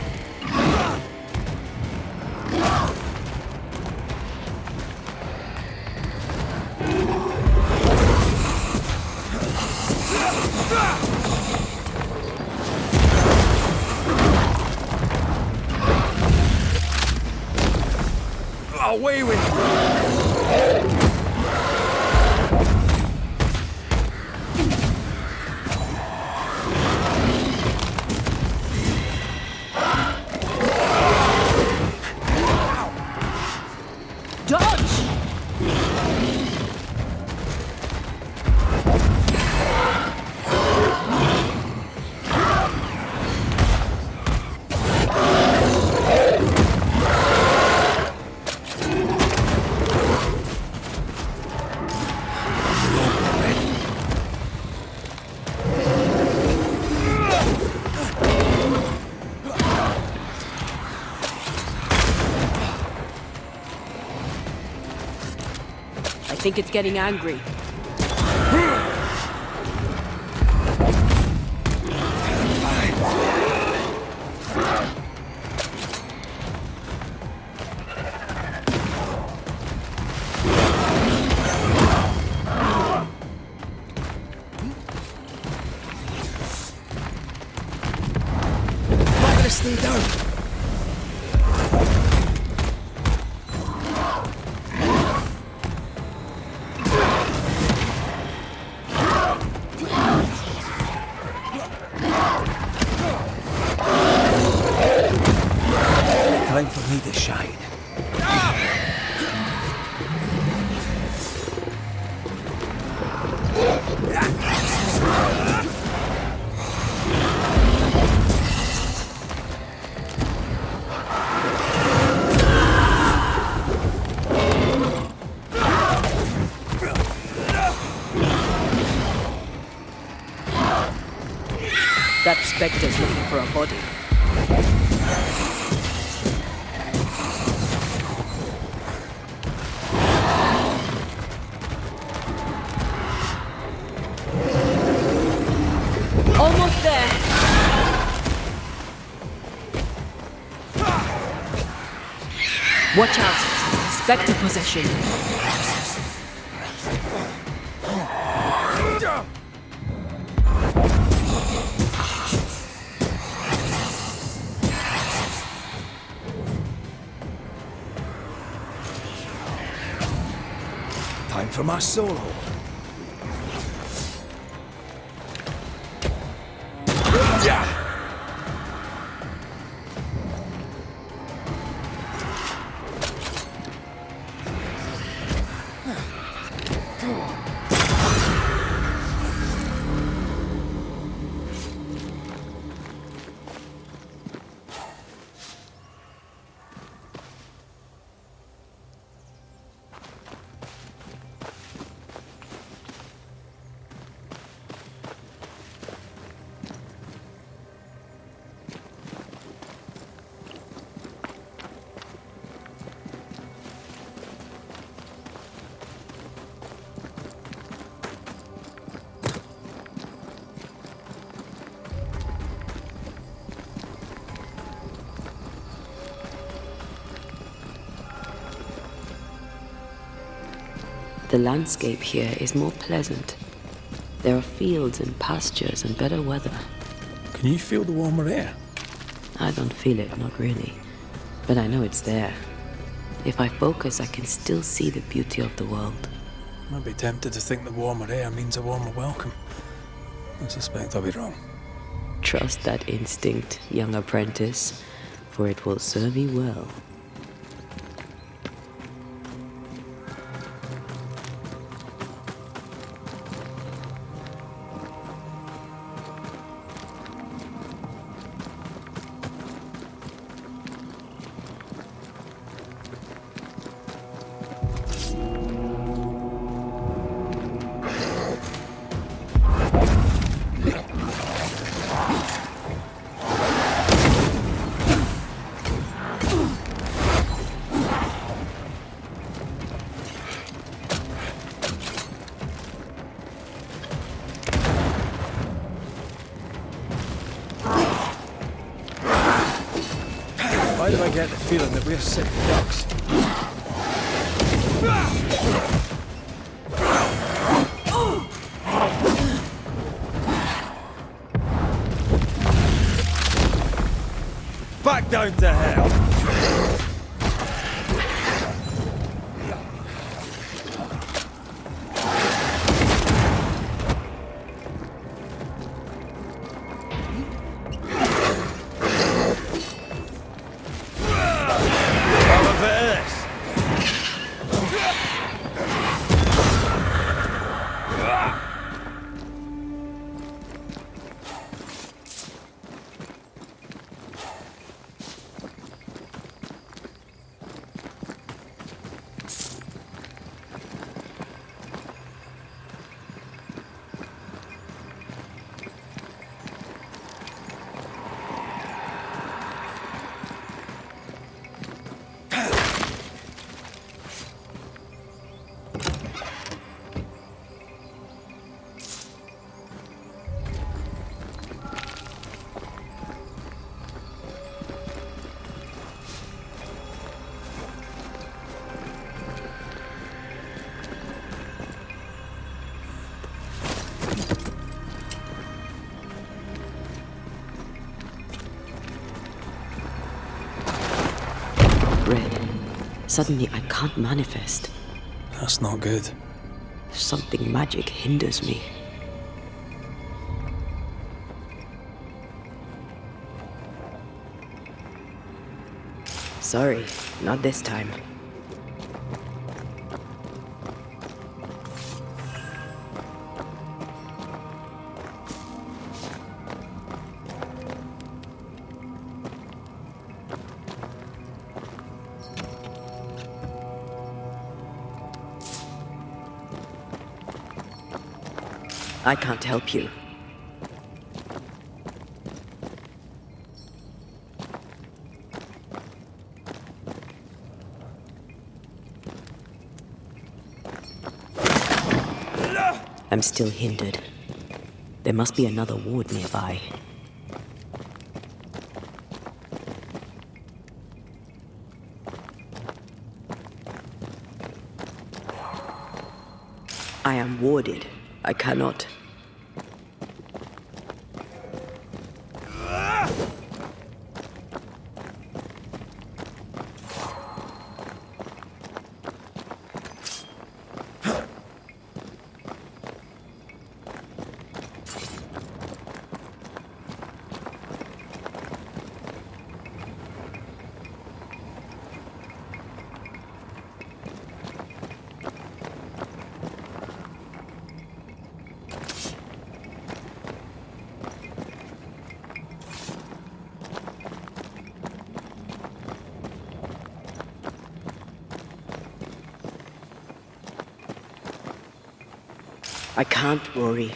Speaker 1: Away with you!
Speaker 3: I think it's getting angry.
Speaker 1: I'm gonna stay down. Time for me to shine.
Speaker 3: That spectre's looking for a body. Almost there. Watch out. Spectre possession.
Speaker 1: Time for my solo.
Speaker 3: The landscape here is more pleasant. There are fields and pastures and better weather.
Speaker 1: Can you feel the warmer air?
Speaker 3: I don't feel it, not really. But I know it's there. If I focus, I can still see the beauty of the world.
Speaker 1: I'd be tempted to think the warmer air means a warmer welcome. I suspect I'll be wrong.
Speaker 3: Trust that instinct, young apprentice, for it will serve you well.
Speaker 1: Why do I get the feeling that we're sick ducks? Back down to hell!
Speaker 3: Red. Suddenly I can't manifest.
Speaker 1: That's not good.
Speaker 3: Something magic hinders me. Sorry, not this time. I can't help you. I'm still hindered. There must be another ward nearby. I am warded. I cannot. I can't, Rory.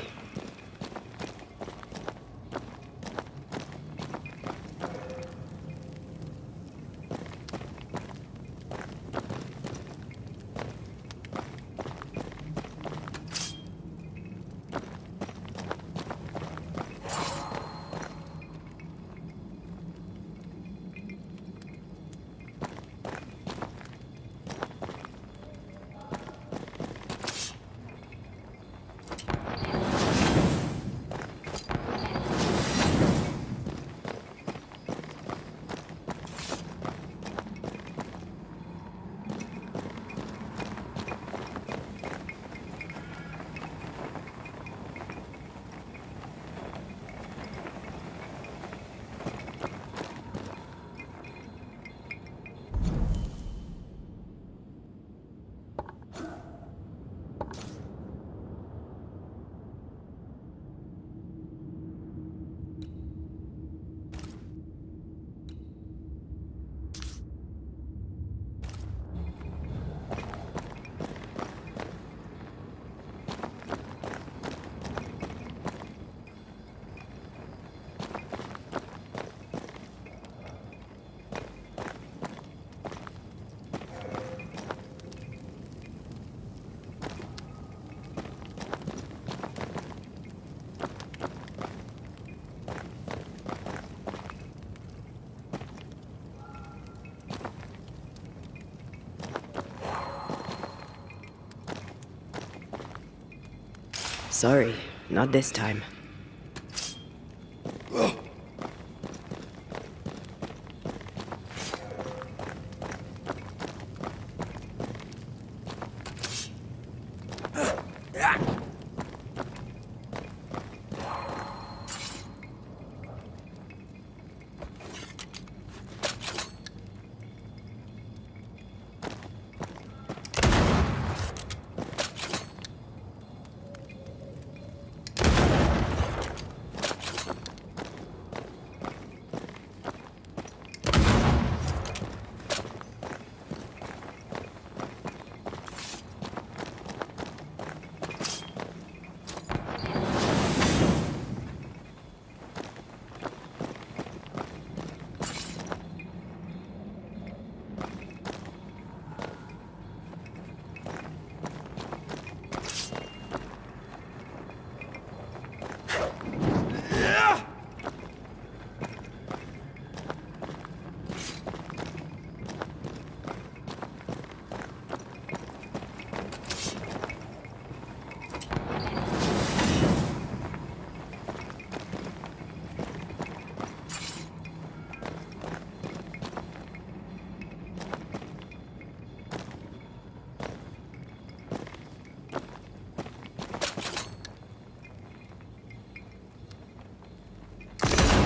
Speaker 3: Sorry, not this time.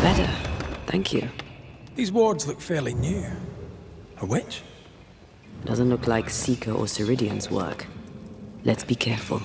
Speaker 3: Better. Thank you.
Speaker 1: These wards look fairly new. A witch?
Speaker 3: Doesn't look like Seeker or Ceridian's work. Let's be careful.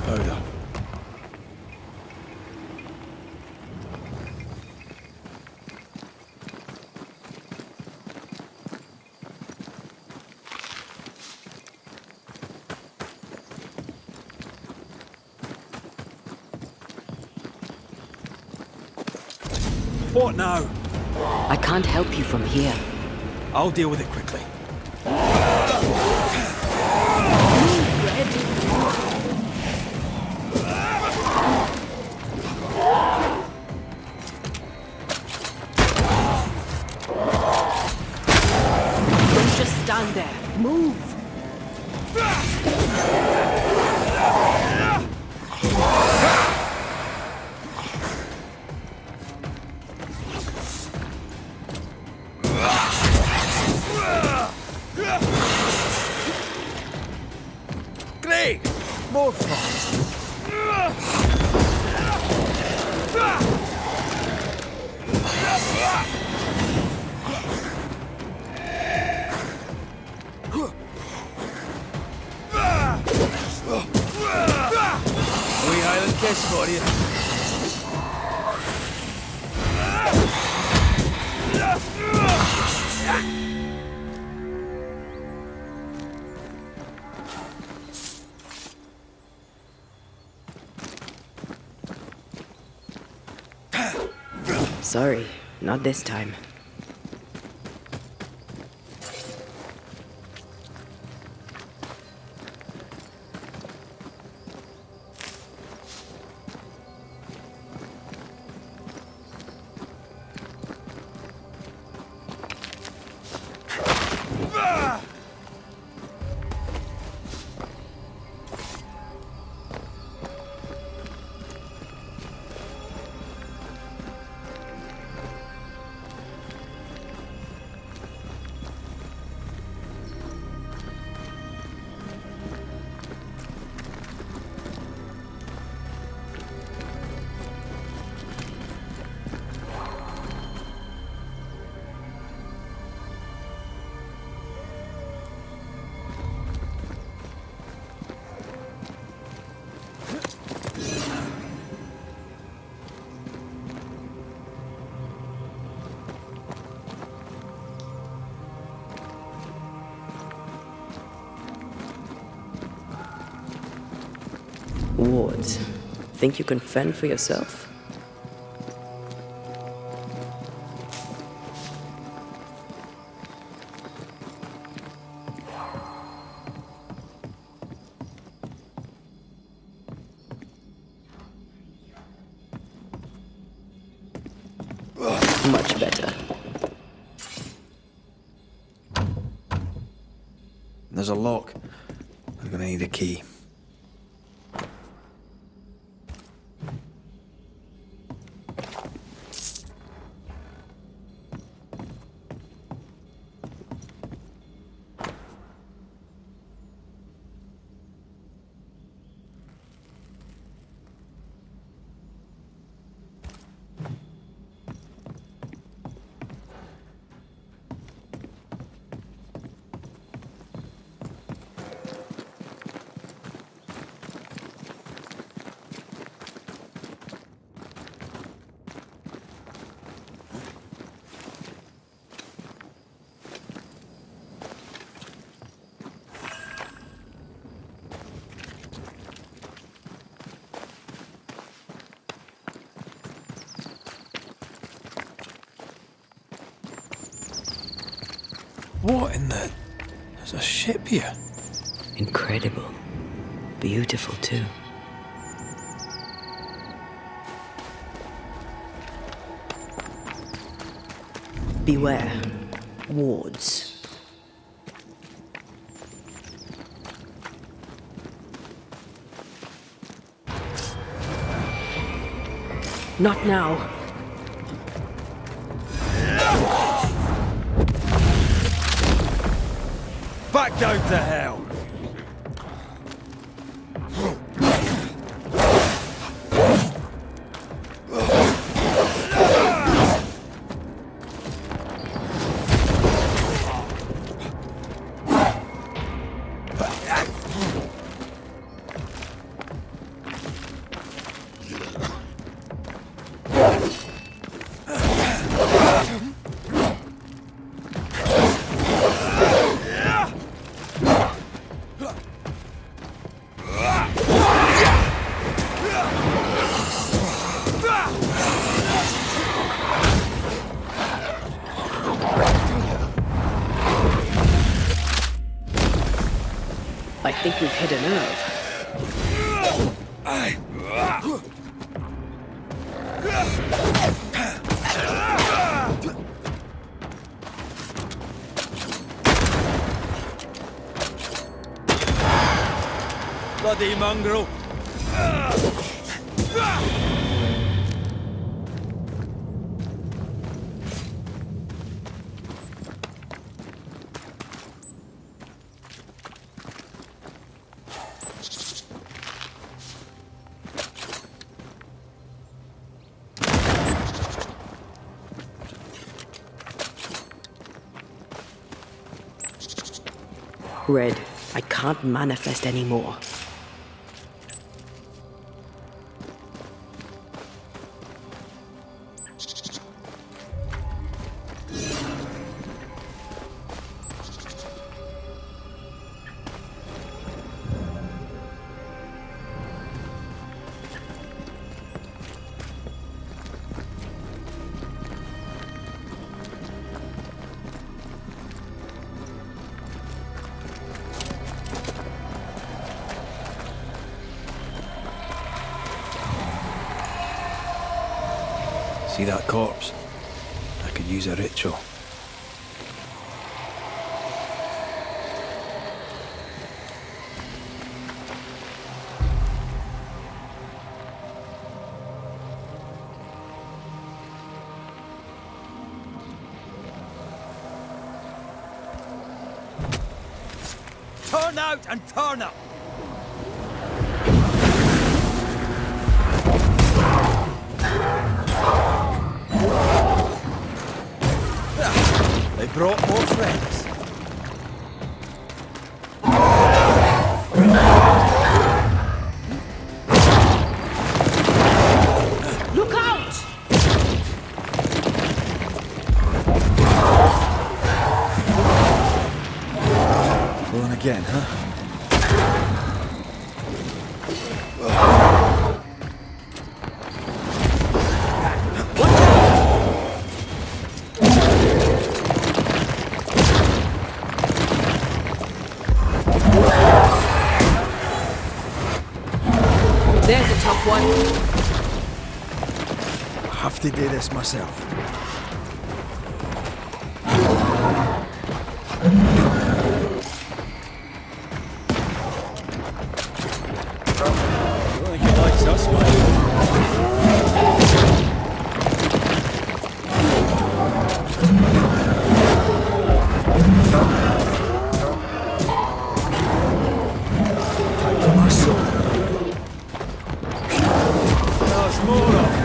Speaker 1: Powder. What now?
Speaker 3: I can't help you from here.
Speaker 1: I'll deal with it quickly.
Speaker 3: Stand there. Move!
Speaker 1: Great! More fun! Kiss for you.
Speaker 3: Sorry, not this time. Wards, think you can fend for yourself? Much better.
Speaker 1: There's a lock. I'm gonna need a key. What in the... There's a ship here.
Speaker 3: Incredible. Beautiful, too. Beware. Wards. Not now.
Speaker 8: Back down to hell!
Speaker 3: I think we've hit a nerve.
Speaker 8: Bloody mongrel!
Speaker 3: Red, I can't manifest anymore.
Speaker 1: See that corpse? I could use a ritual.
Speaker 8: Turn out and turn up! They brought more friends.
Speaker 3: Look out!
Speaker 1: Going again, huh? have to do this myself.
Speaker 8: I don't think he likes us, mate.
Speaker 1: Time for my soul.
Speaker 8: There's more of it.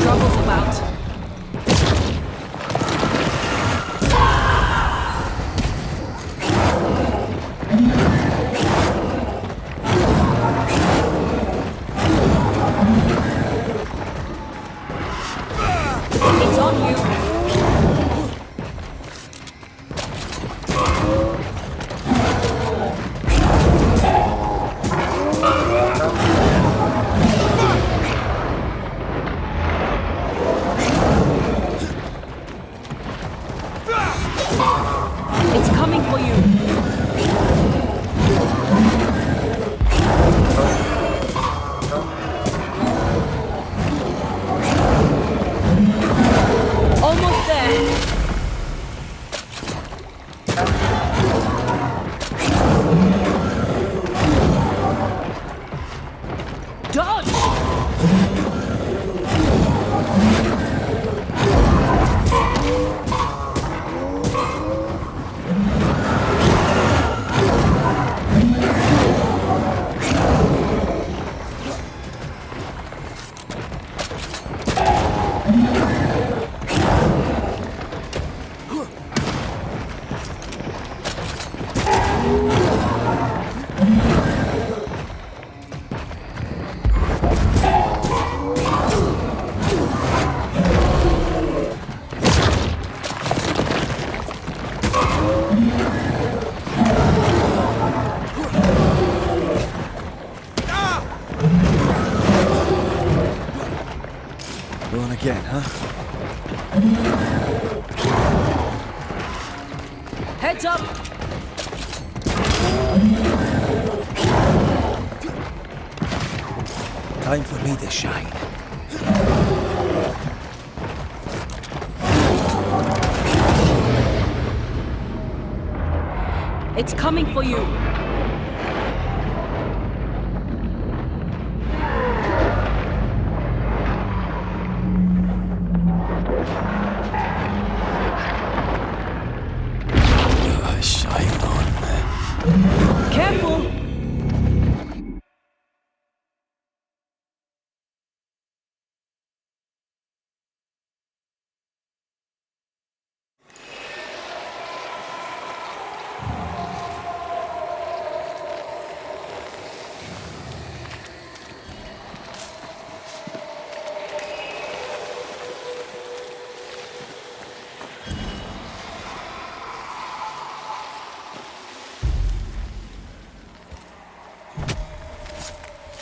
Speaker 5: Trouble's about. It's on you. It's coming for you. Almost there. Dodge!
Speaker 1: Going again, huh?
Speaker 5: Heads up!
Speaker 1: Time for me to shine.
Speaker 5: It's coming for you.
Speaker 1: Shine on, man.
Speaker 5: Careful!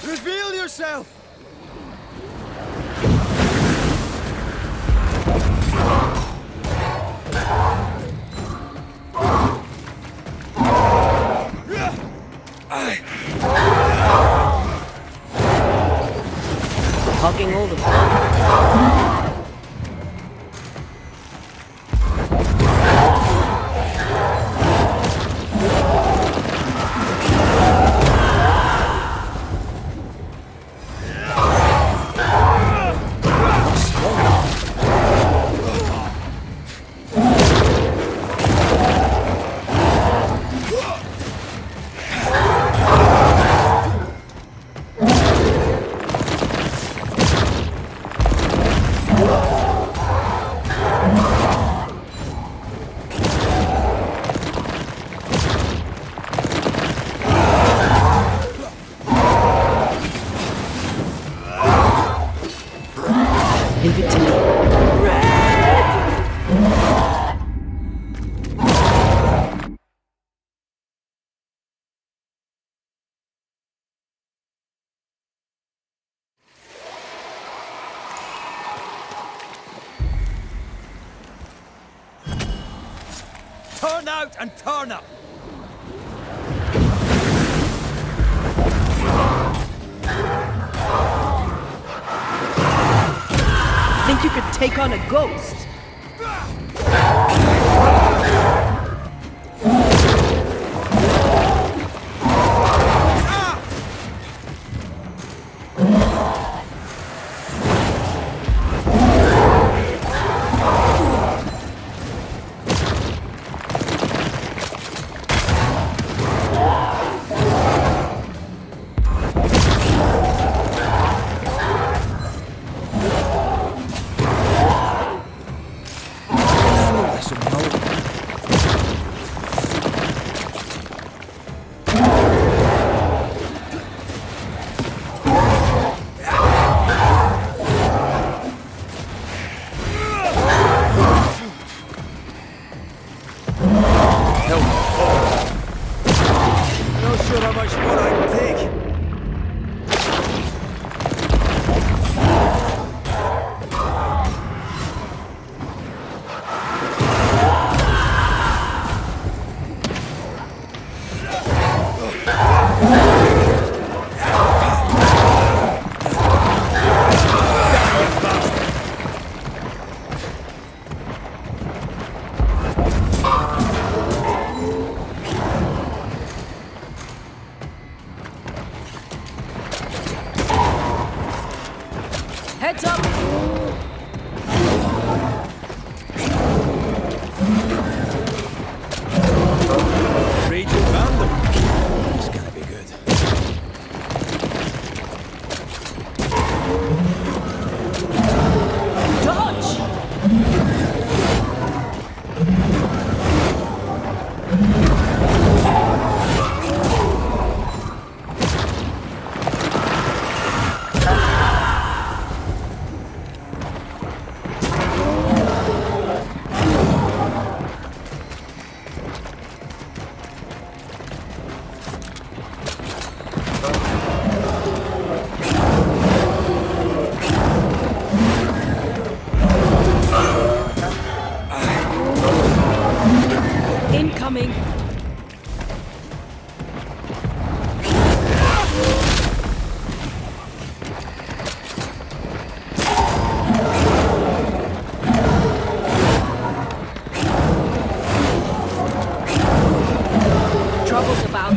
Speaker 8: Reveal yourself!
Speaker 3: Hogging all the fun.
Speaker 8: Turn out and turn up!
Speaker 2: Think you could take on a ghost?
Speaker 8: Not sure how much more I can take.
Speaker 2: Heads up!
Speaker 8: Raging Vandal.
Speaker 1: It's gonna be good.
Speaker 2: Dodge! Incoming! Trouble's about.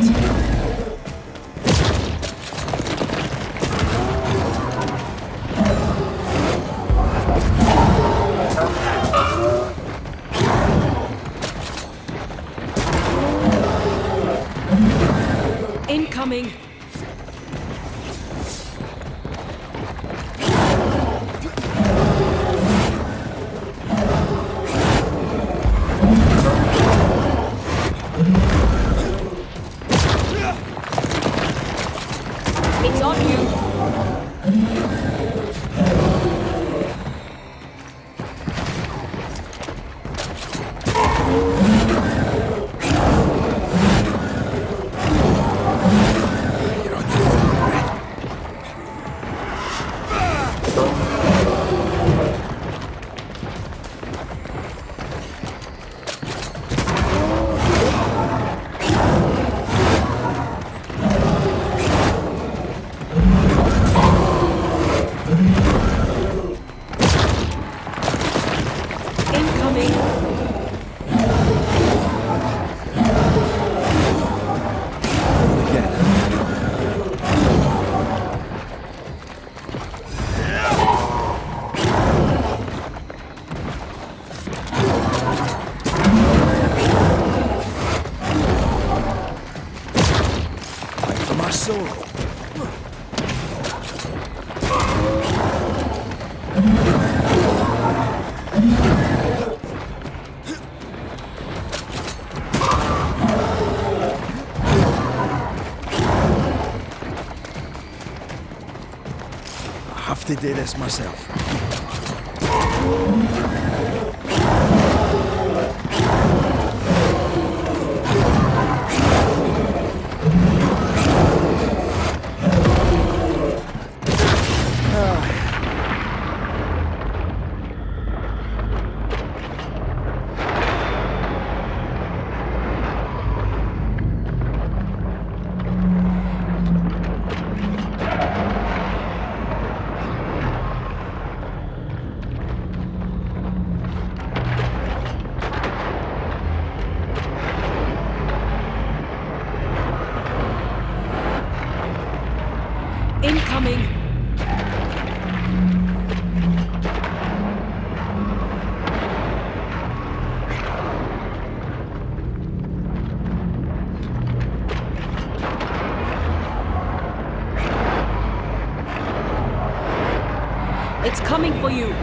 Speaker 2: Incoming! It's on you!
Speaker 1: You're on your own, Red.
Speaker 2: Incoming!
Speaker 1: Time for my solo. I have to do this myself.
Speaker 3: coming for you!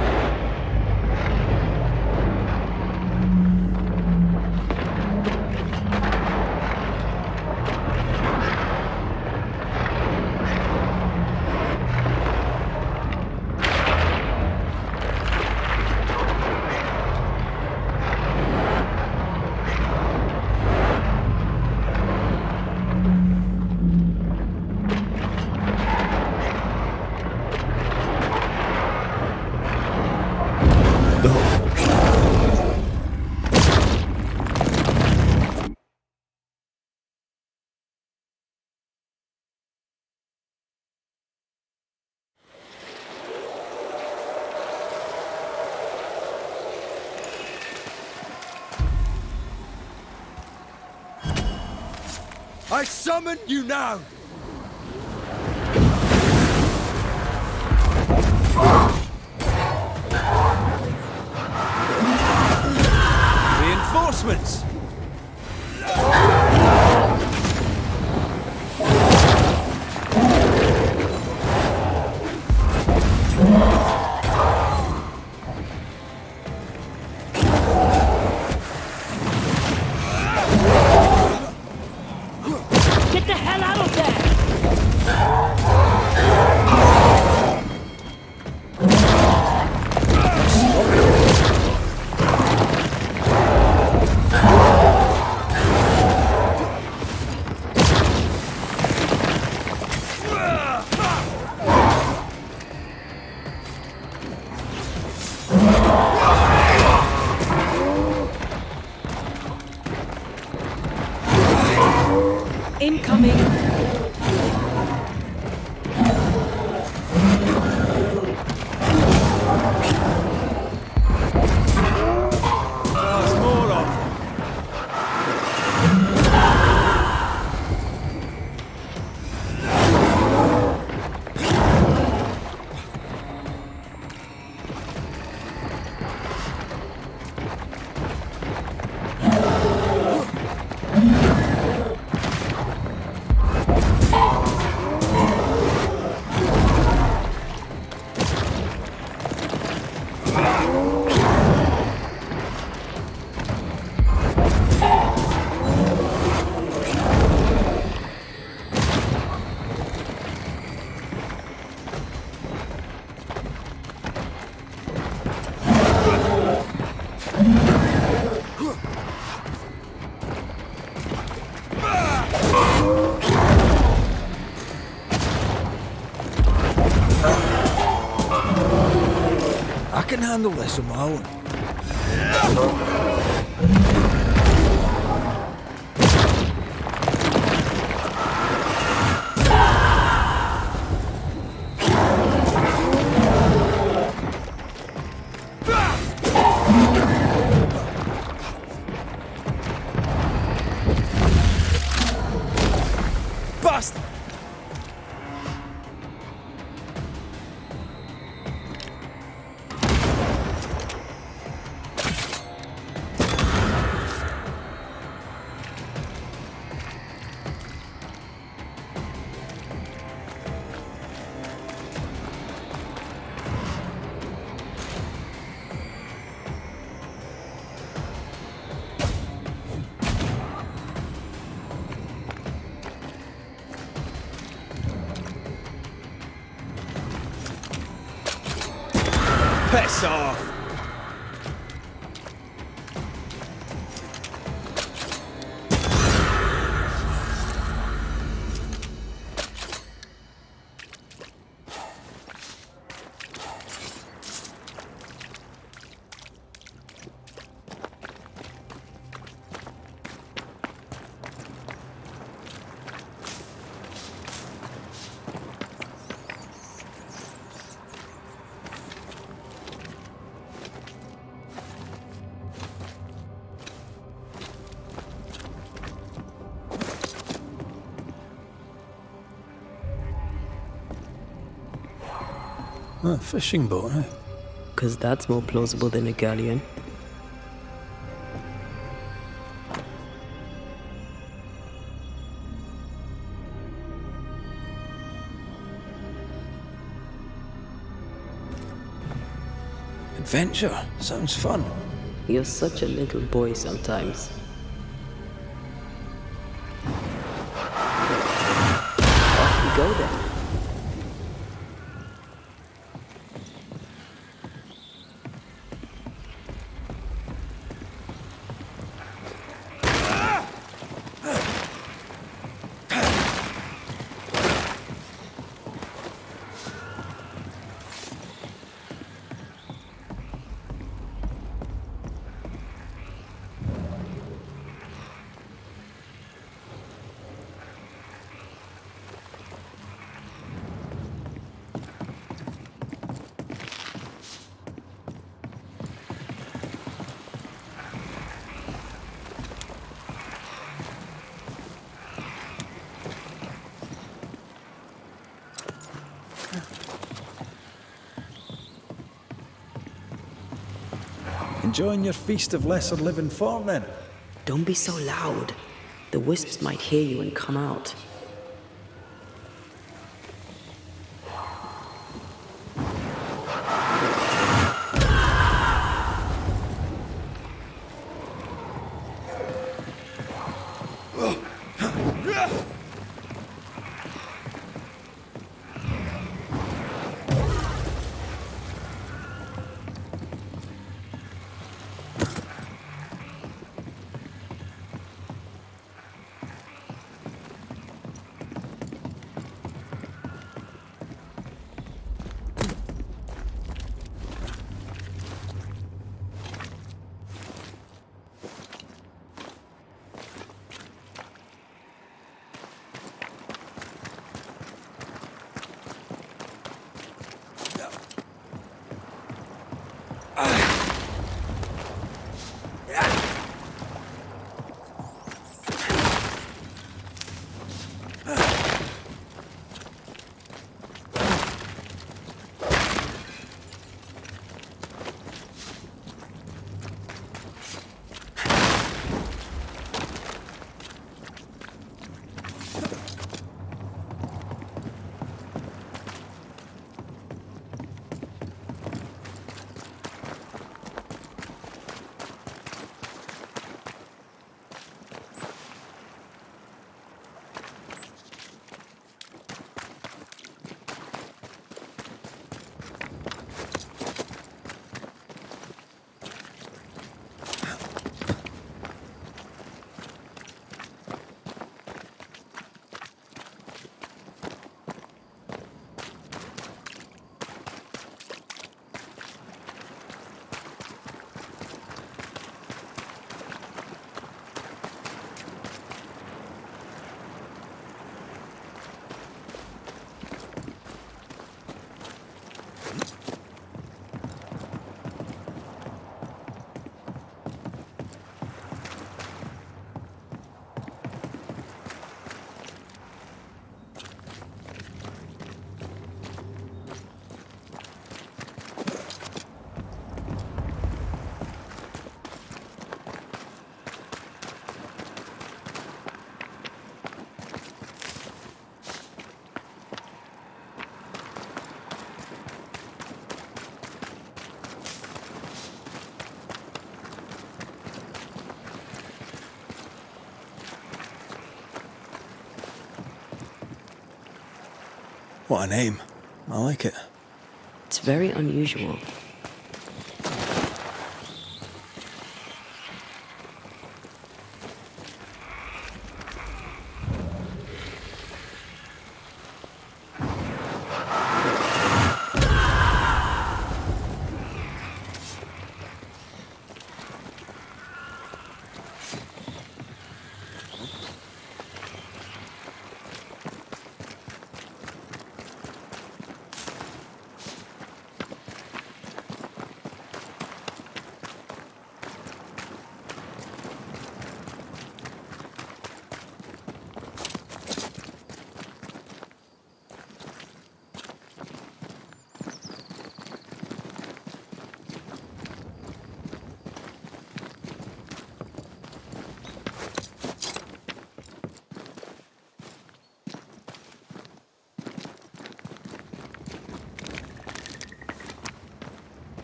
Speaker 8: I summon you now! Reinforcements!
Speaker 3: Get the hell out of there! Incoming!
Speaker 8: There's more of them. I can handle this on my own. Bastard! Piss off! A fishing boat, eh?
Speaker 2: 'Cause that's more plausible than a galleon.
Speaker 1: adventure. Sounds fun.
Speaker 3: You're such a little boy sometimes. Off we go then.
Speaker 1: Enjoying your feast of lesser living form, then?
Speaker 3: Don't be so loud. The wisps might hear you and come out.
Speaker 1: What a name. I like it.
Speaker 3: It's very unusual.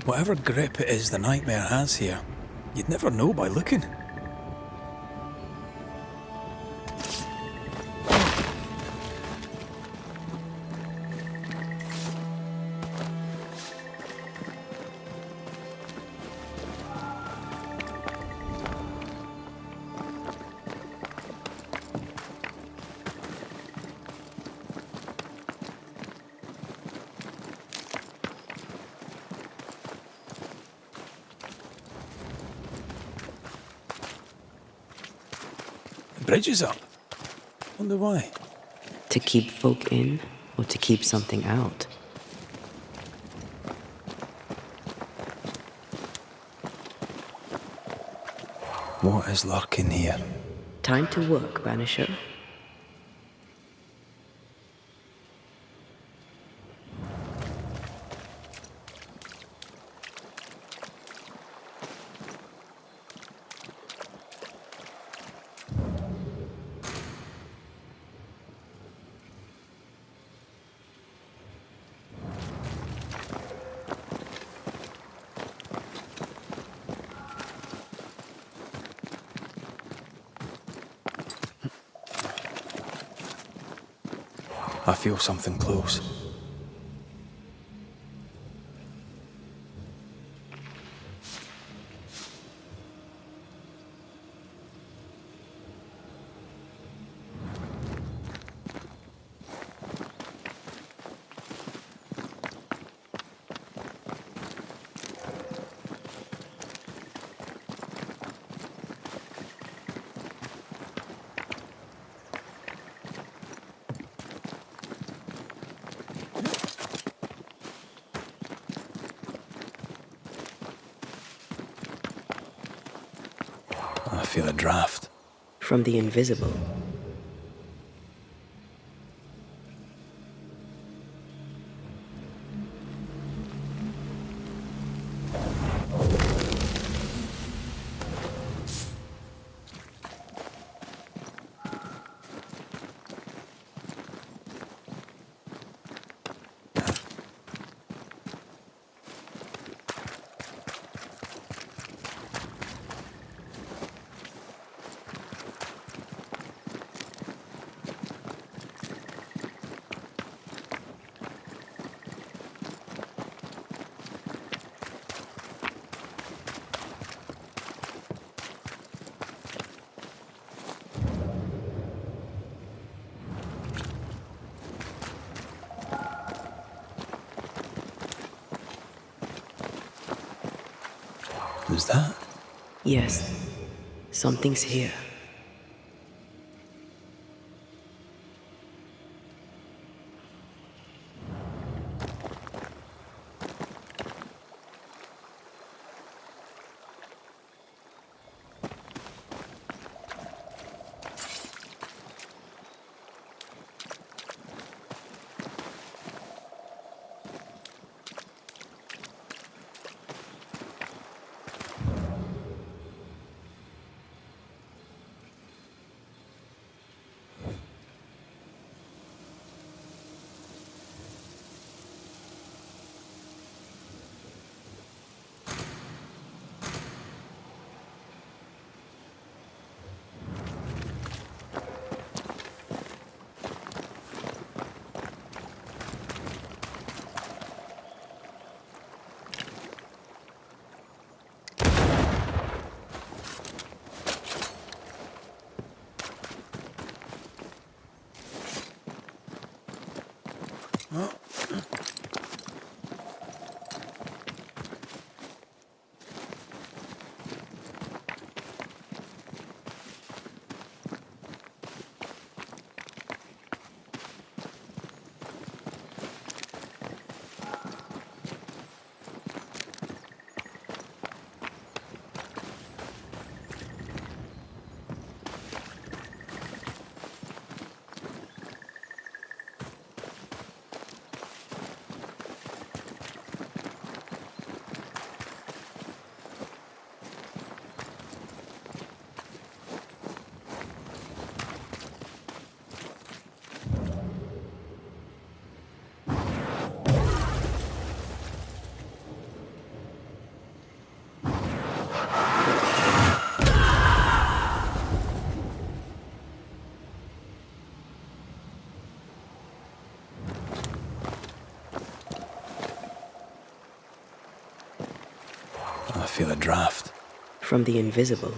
Speaker 1: Whatever grip it is the nightmare has here, you'd never know by looking. The bridge is up. Wonder why.
Speaker 3: To keep folk in, or to keep something out?
Speaker 1: What is lurking here?
Speaker 3: Time to work, Banisher.
Speaker 1: I feel something close. I feel a draft.
Speaker 3: From the invisible.
Speaker 1: Who's that?
Speaker 3: Yes, something's here.
Speaker 1: feel a draft.
Speaker 3: From the invisible.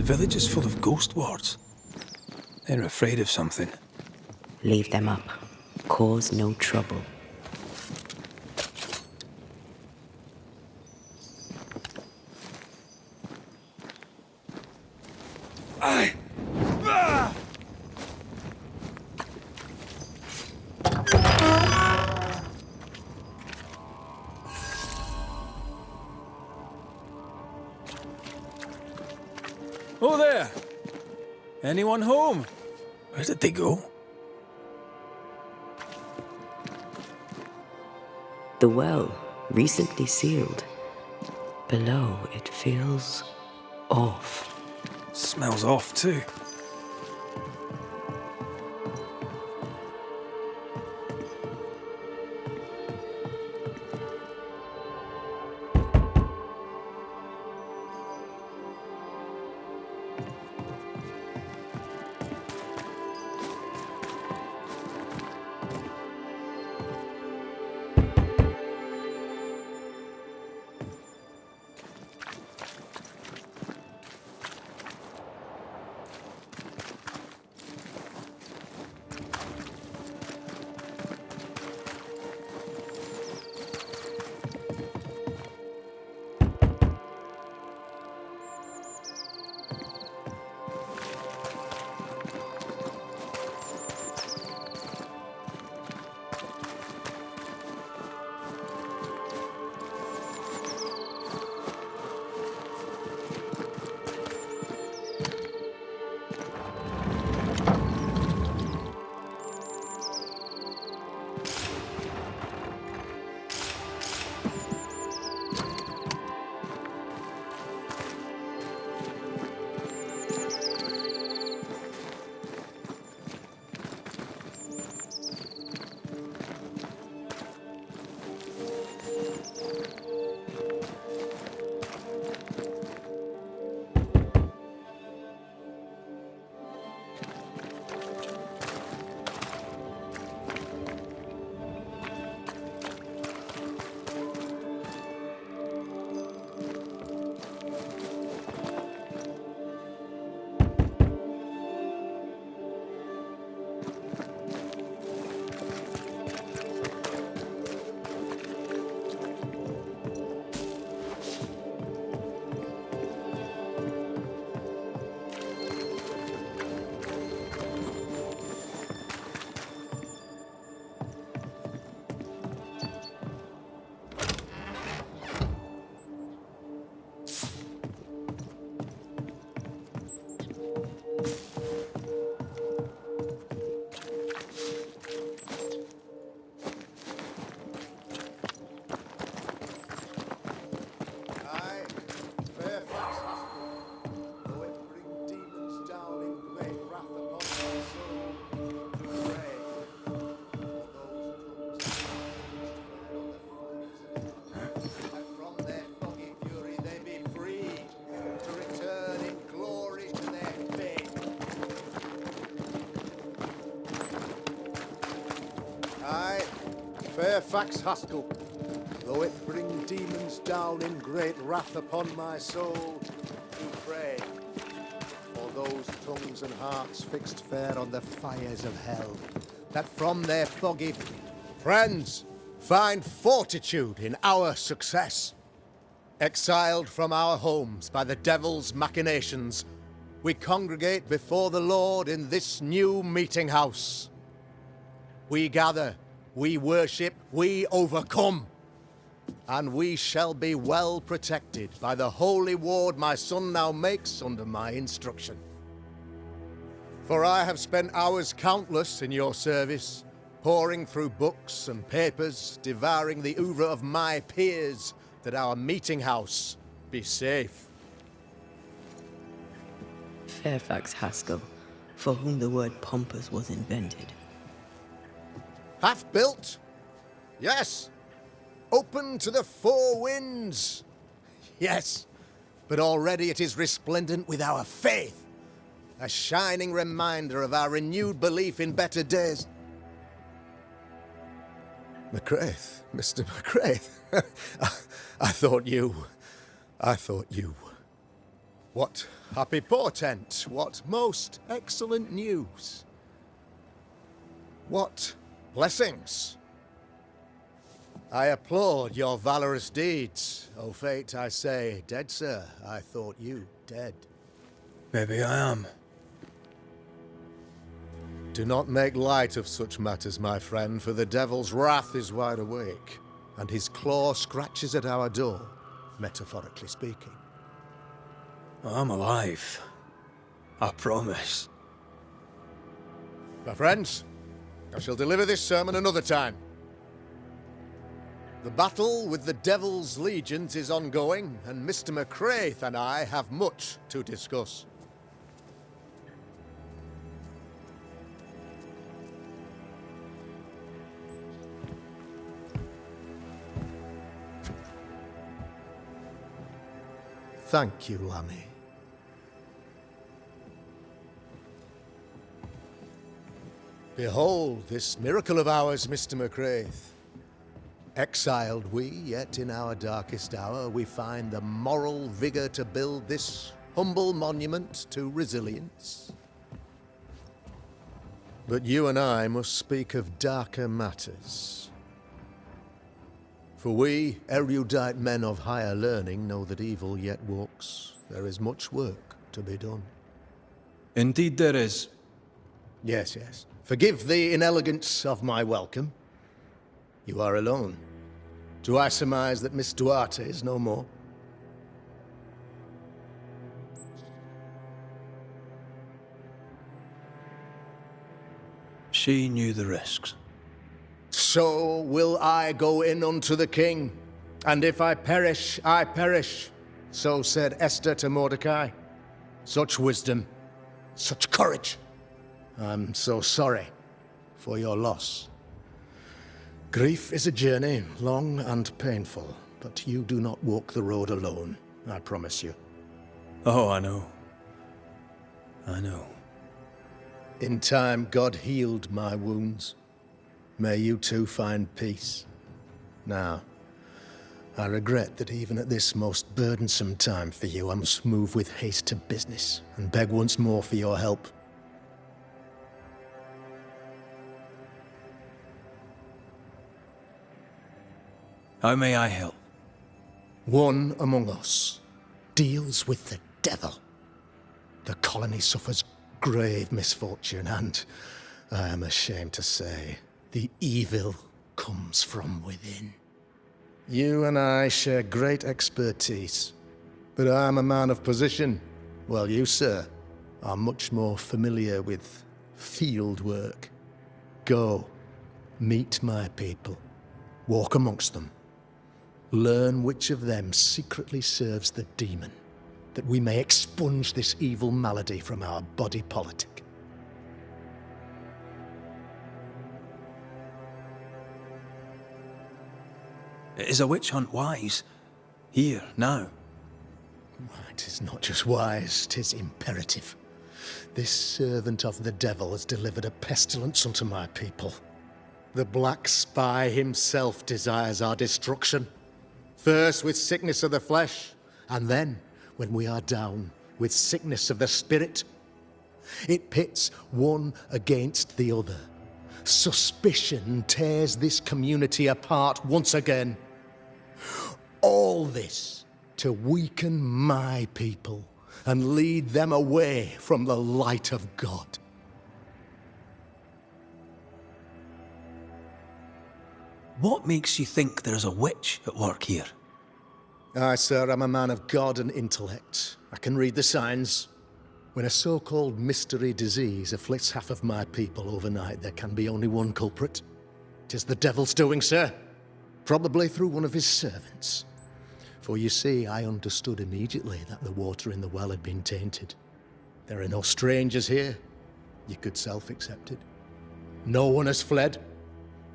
Speaker 1: The village is full of ghost wards. They're afraid of something.
Speaker 3: Leave them up. Cause no trouble.
Speaker 1: Oh there! Anyone home? Where did they go?
Speaker 3: The well, recently sealed. Below, it feels off.
Speaker 1: Smells off too.
Speaker 9: Fairfax Haskell, though it bring demons down in great wrath upon my soul, do pray for those tongues and hearts fixed fair on the fires of hell, that from their foggy friends find fortitude in our success. Exiled from our homes by the devil's machinations, we congregate before the Lord in this new meeting house. We gather, we worship, we overcome, and we shall be well protected by the holy ward my son now makes under my instruction. For I have spent hours countless in your service, poring through books and papers, devouring the oeuvre of my peers, that our meeting house be safe.
Speaker 3: Fairfax Haskell, for whom the word pompous was invented.
Speaker 9: Half built? Yes. Open to the four winds? Yes. But already it is resplendent with our faith, a shining reminder of our renewed belief in better days. McCraith, Mr. McCraith. I thought you. What happy portent, what most excellent news. What blessings. I applaud your valorous deeds. O fate, I say, dead sir, I thought you dead.
Speaker 1: Maybe I am.
Speaker 9: Do not make light of such matters, my friend, for the devil's wrath is wide awake, and his claw scratches at our door, metaphorically speaking.
Speaker 1: I'm alive. I promise.
Speaker 9: My friends, I shall deliver this sermon another time. The battle with the devil's legions is ongoing, and Mr. McCraith and I have much to discuss. Thank you, Lammy. Behold this miracle of ours, Mr. McCraith. Exiled we, yet in our darkest hour we find the moral vigor to build this humble monument to resilience. But you and I must speak of darker matters. For we, erudite men of higher learning, know that evil yet walks. There is much work to be done.
Speaker 1: Indeed there is.
Speaker 9: Yes, yes. Forgive the inelegance of my welcome. You are alone. Do I surmise that Miss Duarte is no more?
Speaker 1: She knew the risks.
Speaker 9: So will I go in unto the king, and if I perish, I perish. So said Esther to Mordecai. Such wisdom, such courage. I'm so sorry for your loss. Grief is a journey, long and painful, but you do not walk the road alone, I promise you.
Speaker 1: Oh, I know. I know.
Speaker 9: In time, God healed my wounds. May you too find peace. Now, I regret that even at this most burdensome time for you, I must move with haste to business and beg once more for your help.
Speaker 1: How may I help?
Speaker 9: One among us deals with the devil. The colony suffers grave misfortune, and I am ashamed to say, the evil comes from within. You and I share great expertise, but I am a man of position, while you, sir, are much more familiar with field work. Go, meet my people, walk amongst them, learn which of them secretly serves the demon, that we may expunge this evil malady from our body politic.
Speaker 1: Is a witch hunt wise? Here, now?
Speaker 9: It is not just wise, 'tis imperative. This servant of the devil has delivered a pestilence unto my people. The Black Spy himself desires our destruction. First with sickness of the flesh, and then, when we are down, with sickness of the spirit. It pits one against the other. Suspicion tears this community apart once again. All this to weaken my people and lead them away from the light of God.
Speaker 1: What makes you think there's a witch at work here?
Speaker 9: Aye, sir, I'm a man of God and intellect. I can read the signs. When a so-called mystery disease afflicts half of my people overnight, there can be only one culprit. 'Tis the devil's doing, sir. Probably through one of his servants. For you see, I understood immediately that the water in the well had been tainted. There are no strangers here. You could self-accept it. No one has fled.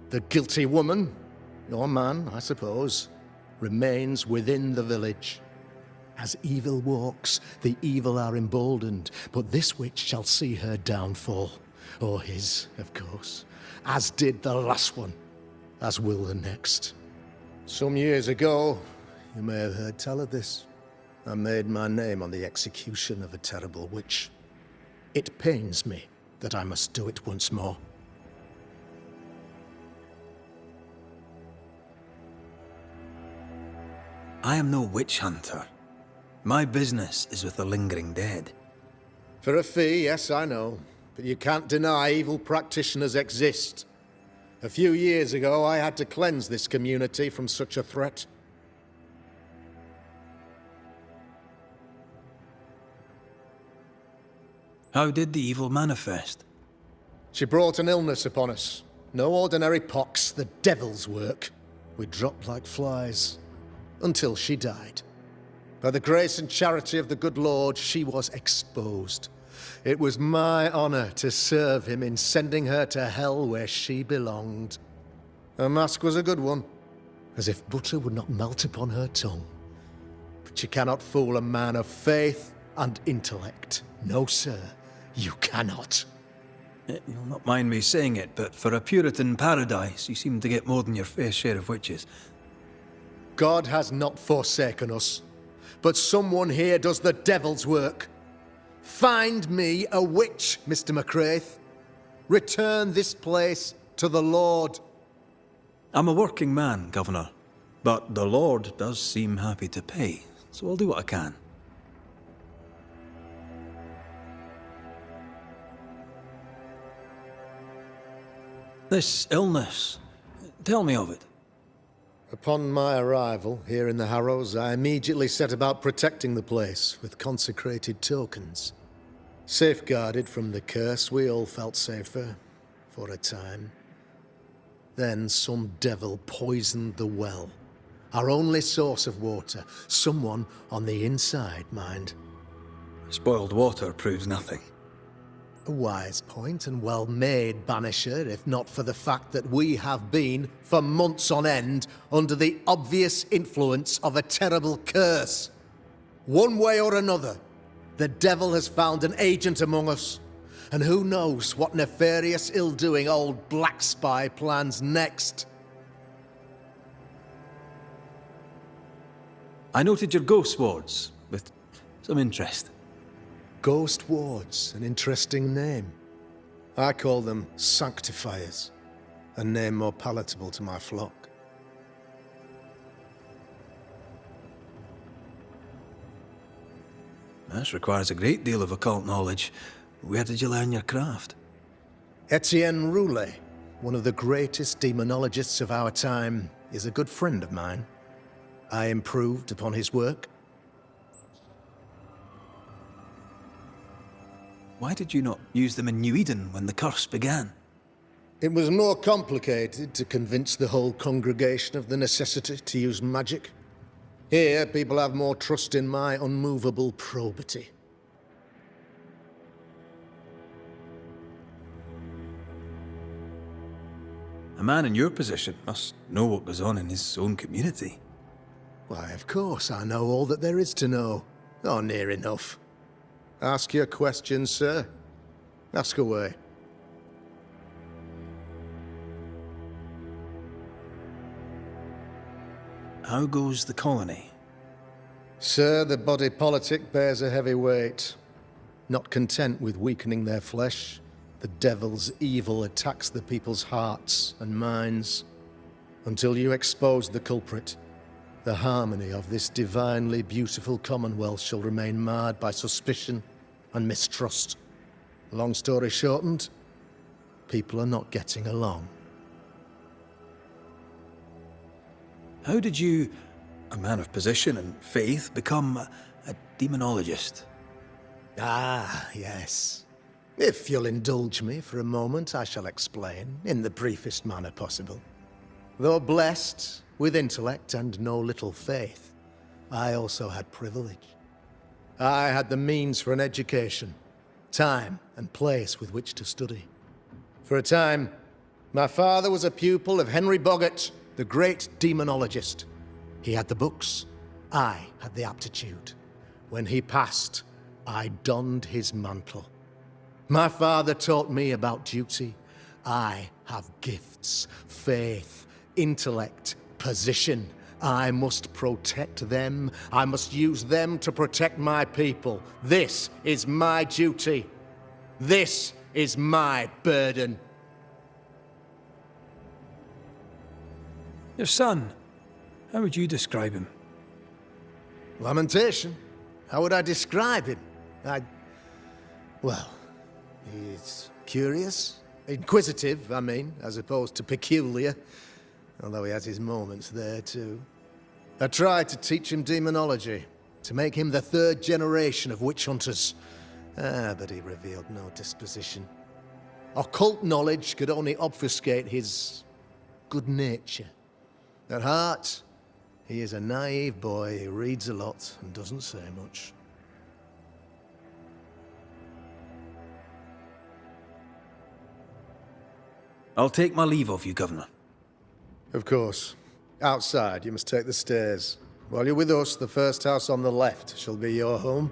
Speaker 9: The guilty woman, or man, I suppose, remains within the village. As evil walks, the evil are emboldened, but this witch shall see her downfall. Or his, of course. As did the last one. As will the next. Some years ago, you may have heard tell of this. I made my name on the execution of a terrible witch. It pains me that I must do it once more.
Speaker 1: I am no witch hunter. My business is with the lingering dead.
Speaker 9: For a fee, yes, I know. But you can't deny evil practitioners exist. A few years ago, I had to cleanse this community from such a threat.
Speaker 1: How did the evil manifest?
Speaker 9: She brought an illness upon us. No ordinary pox, the devil's work. We dropped like flies. Until she died. By the grace and charity of the good Lord, she was exposed. It was my honor to serve him in sending her to hell where she belonged. Her mask was a good one, as if butter would not melt upon her tongue. But you cannot fool a man of faith and intellect. No, sir, you cannot.
Speaker 1: You'll not mind me saying it, but for a Puritan paradise, you seem to get more than your fair share of witches.
Speaker 9: God has not forsaken us, but someone here does the devil's work. Find me a witch, Mr. McCraith. Return this place to the Lord.
Speaker 1: I'm a working man, Governor, but the Lord does seem happy to pay, so I'll do what I can. This illness, tell me of it.
Speaker 9: Upon my arrival here in the Harrows, I immediately set about protecting the place with consecrated tokens. Safeguarded from the curse, we all felt safer, for a time. Then some devil poisoned the well, our only source of water. Someone on the inside, mind.
Speaker 1: Spoiled water proves nothing.
Speaker 9: A wise point and well made, Banisher, if not for the fact that we have been, for months on end, under the obvious influence of a terrible curse. One way or another, the devil has found an agent among us, and who knows what nefarious ill-doing old Black Spy plans next.
Speaker 1: I noted your ghost wards with some interest.
Speaker 9: Ghost wards, an interesting name. I call them sanctifiers, a name more palatable to my flock.
Speaker 1: This requires a great deal of occult knowledge. Where did you learn your craft?
Speaker 9: Etienne Roulet, one of the greatest demonologists of our time, is a good friend of mine. I improved upon his work.
Speaker 1: Why did you not use them in New Eden when the curse began?
Speaker 9: It was more complicated to convince the whole congregation of the necessity to use magic. Here, people have more trust in my unmovable probity.
Speaker 1: A man in your position must know what goes on in his own community.
Speaker 9: Why, of course, I know all that there is to know. Or near enough. Ask your questions, sir. Ask away.
Speaker 1: how goes the colony?
Speaker 9: Sir, the body politic bears a heavy weight. Not content with weakening their flesh, the devil's evil attacks the people's hearts and minds. Until you expose the culprit, the harmony of this divinely beautiful commonwealth shall remain marred by suspicion and mistrust. Long story shortened, people are not getting along.
Speaker 1: How did you, a man of position and faith, become a demonologist?
Speaker 9: Ah, yes. If you'll indulge me for a moment, I shall explain, in the briefest manner possible. Though blessed with intellect and no little faith, I also had privilege. I had the means for an education, time and place with which to study. For a time, my father was a pupil of Henry Boggart, the great demonologist. He had the books, I had the aptitude. When he passed, I donned his mantle. My father taught me about duty. I have gifts, faith, intellect, position. I must protect them. I must use them to protect my people. This is my duty. This is my burden.
Speaker 1: Your son, how would you describe him?
Speaker 9: Lamentation? How would I describe him? Well, he's curious. Inquisitive, I mean, as opposed to peculiar. Although he has his moments there, too. I tried to teach him demonology, to make him the third generation of witch hunters. But he revealed no disposition. Occult knowledge could only obfuscate his good nature. At heart, he is a naive boy who reads a lot and doesn't say much.
Speaker 1: I'll take my leave of you, Governor.
Speaker 9: Of course. Outside, you must take the stairs. While you're with us, the first house on the left shall be your home.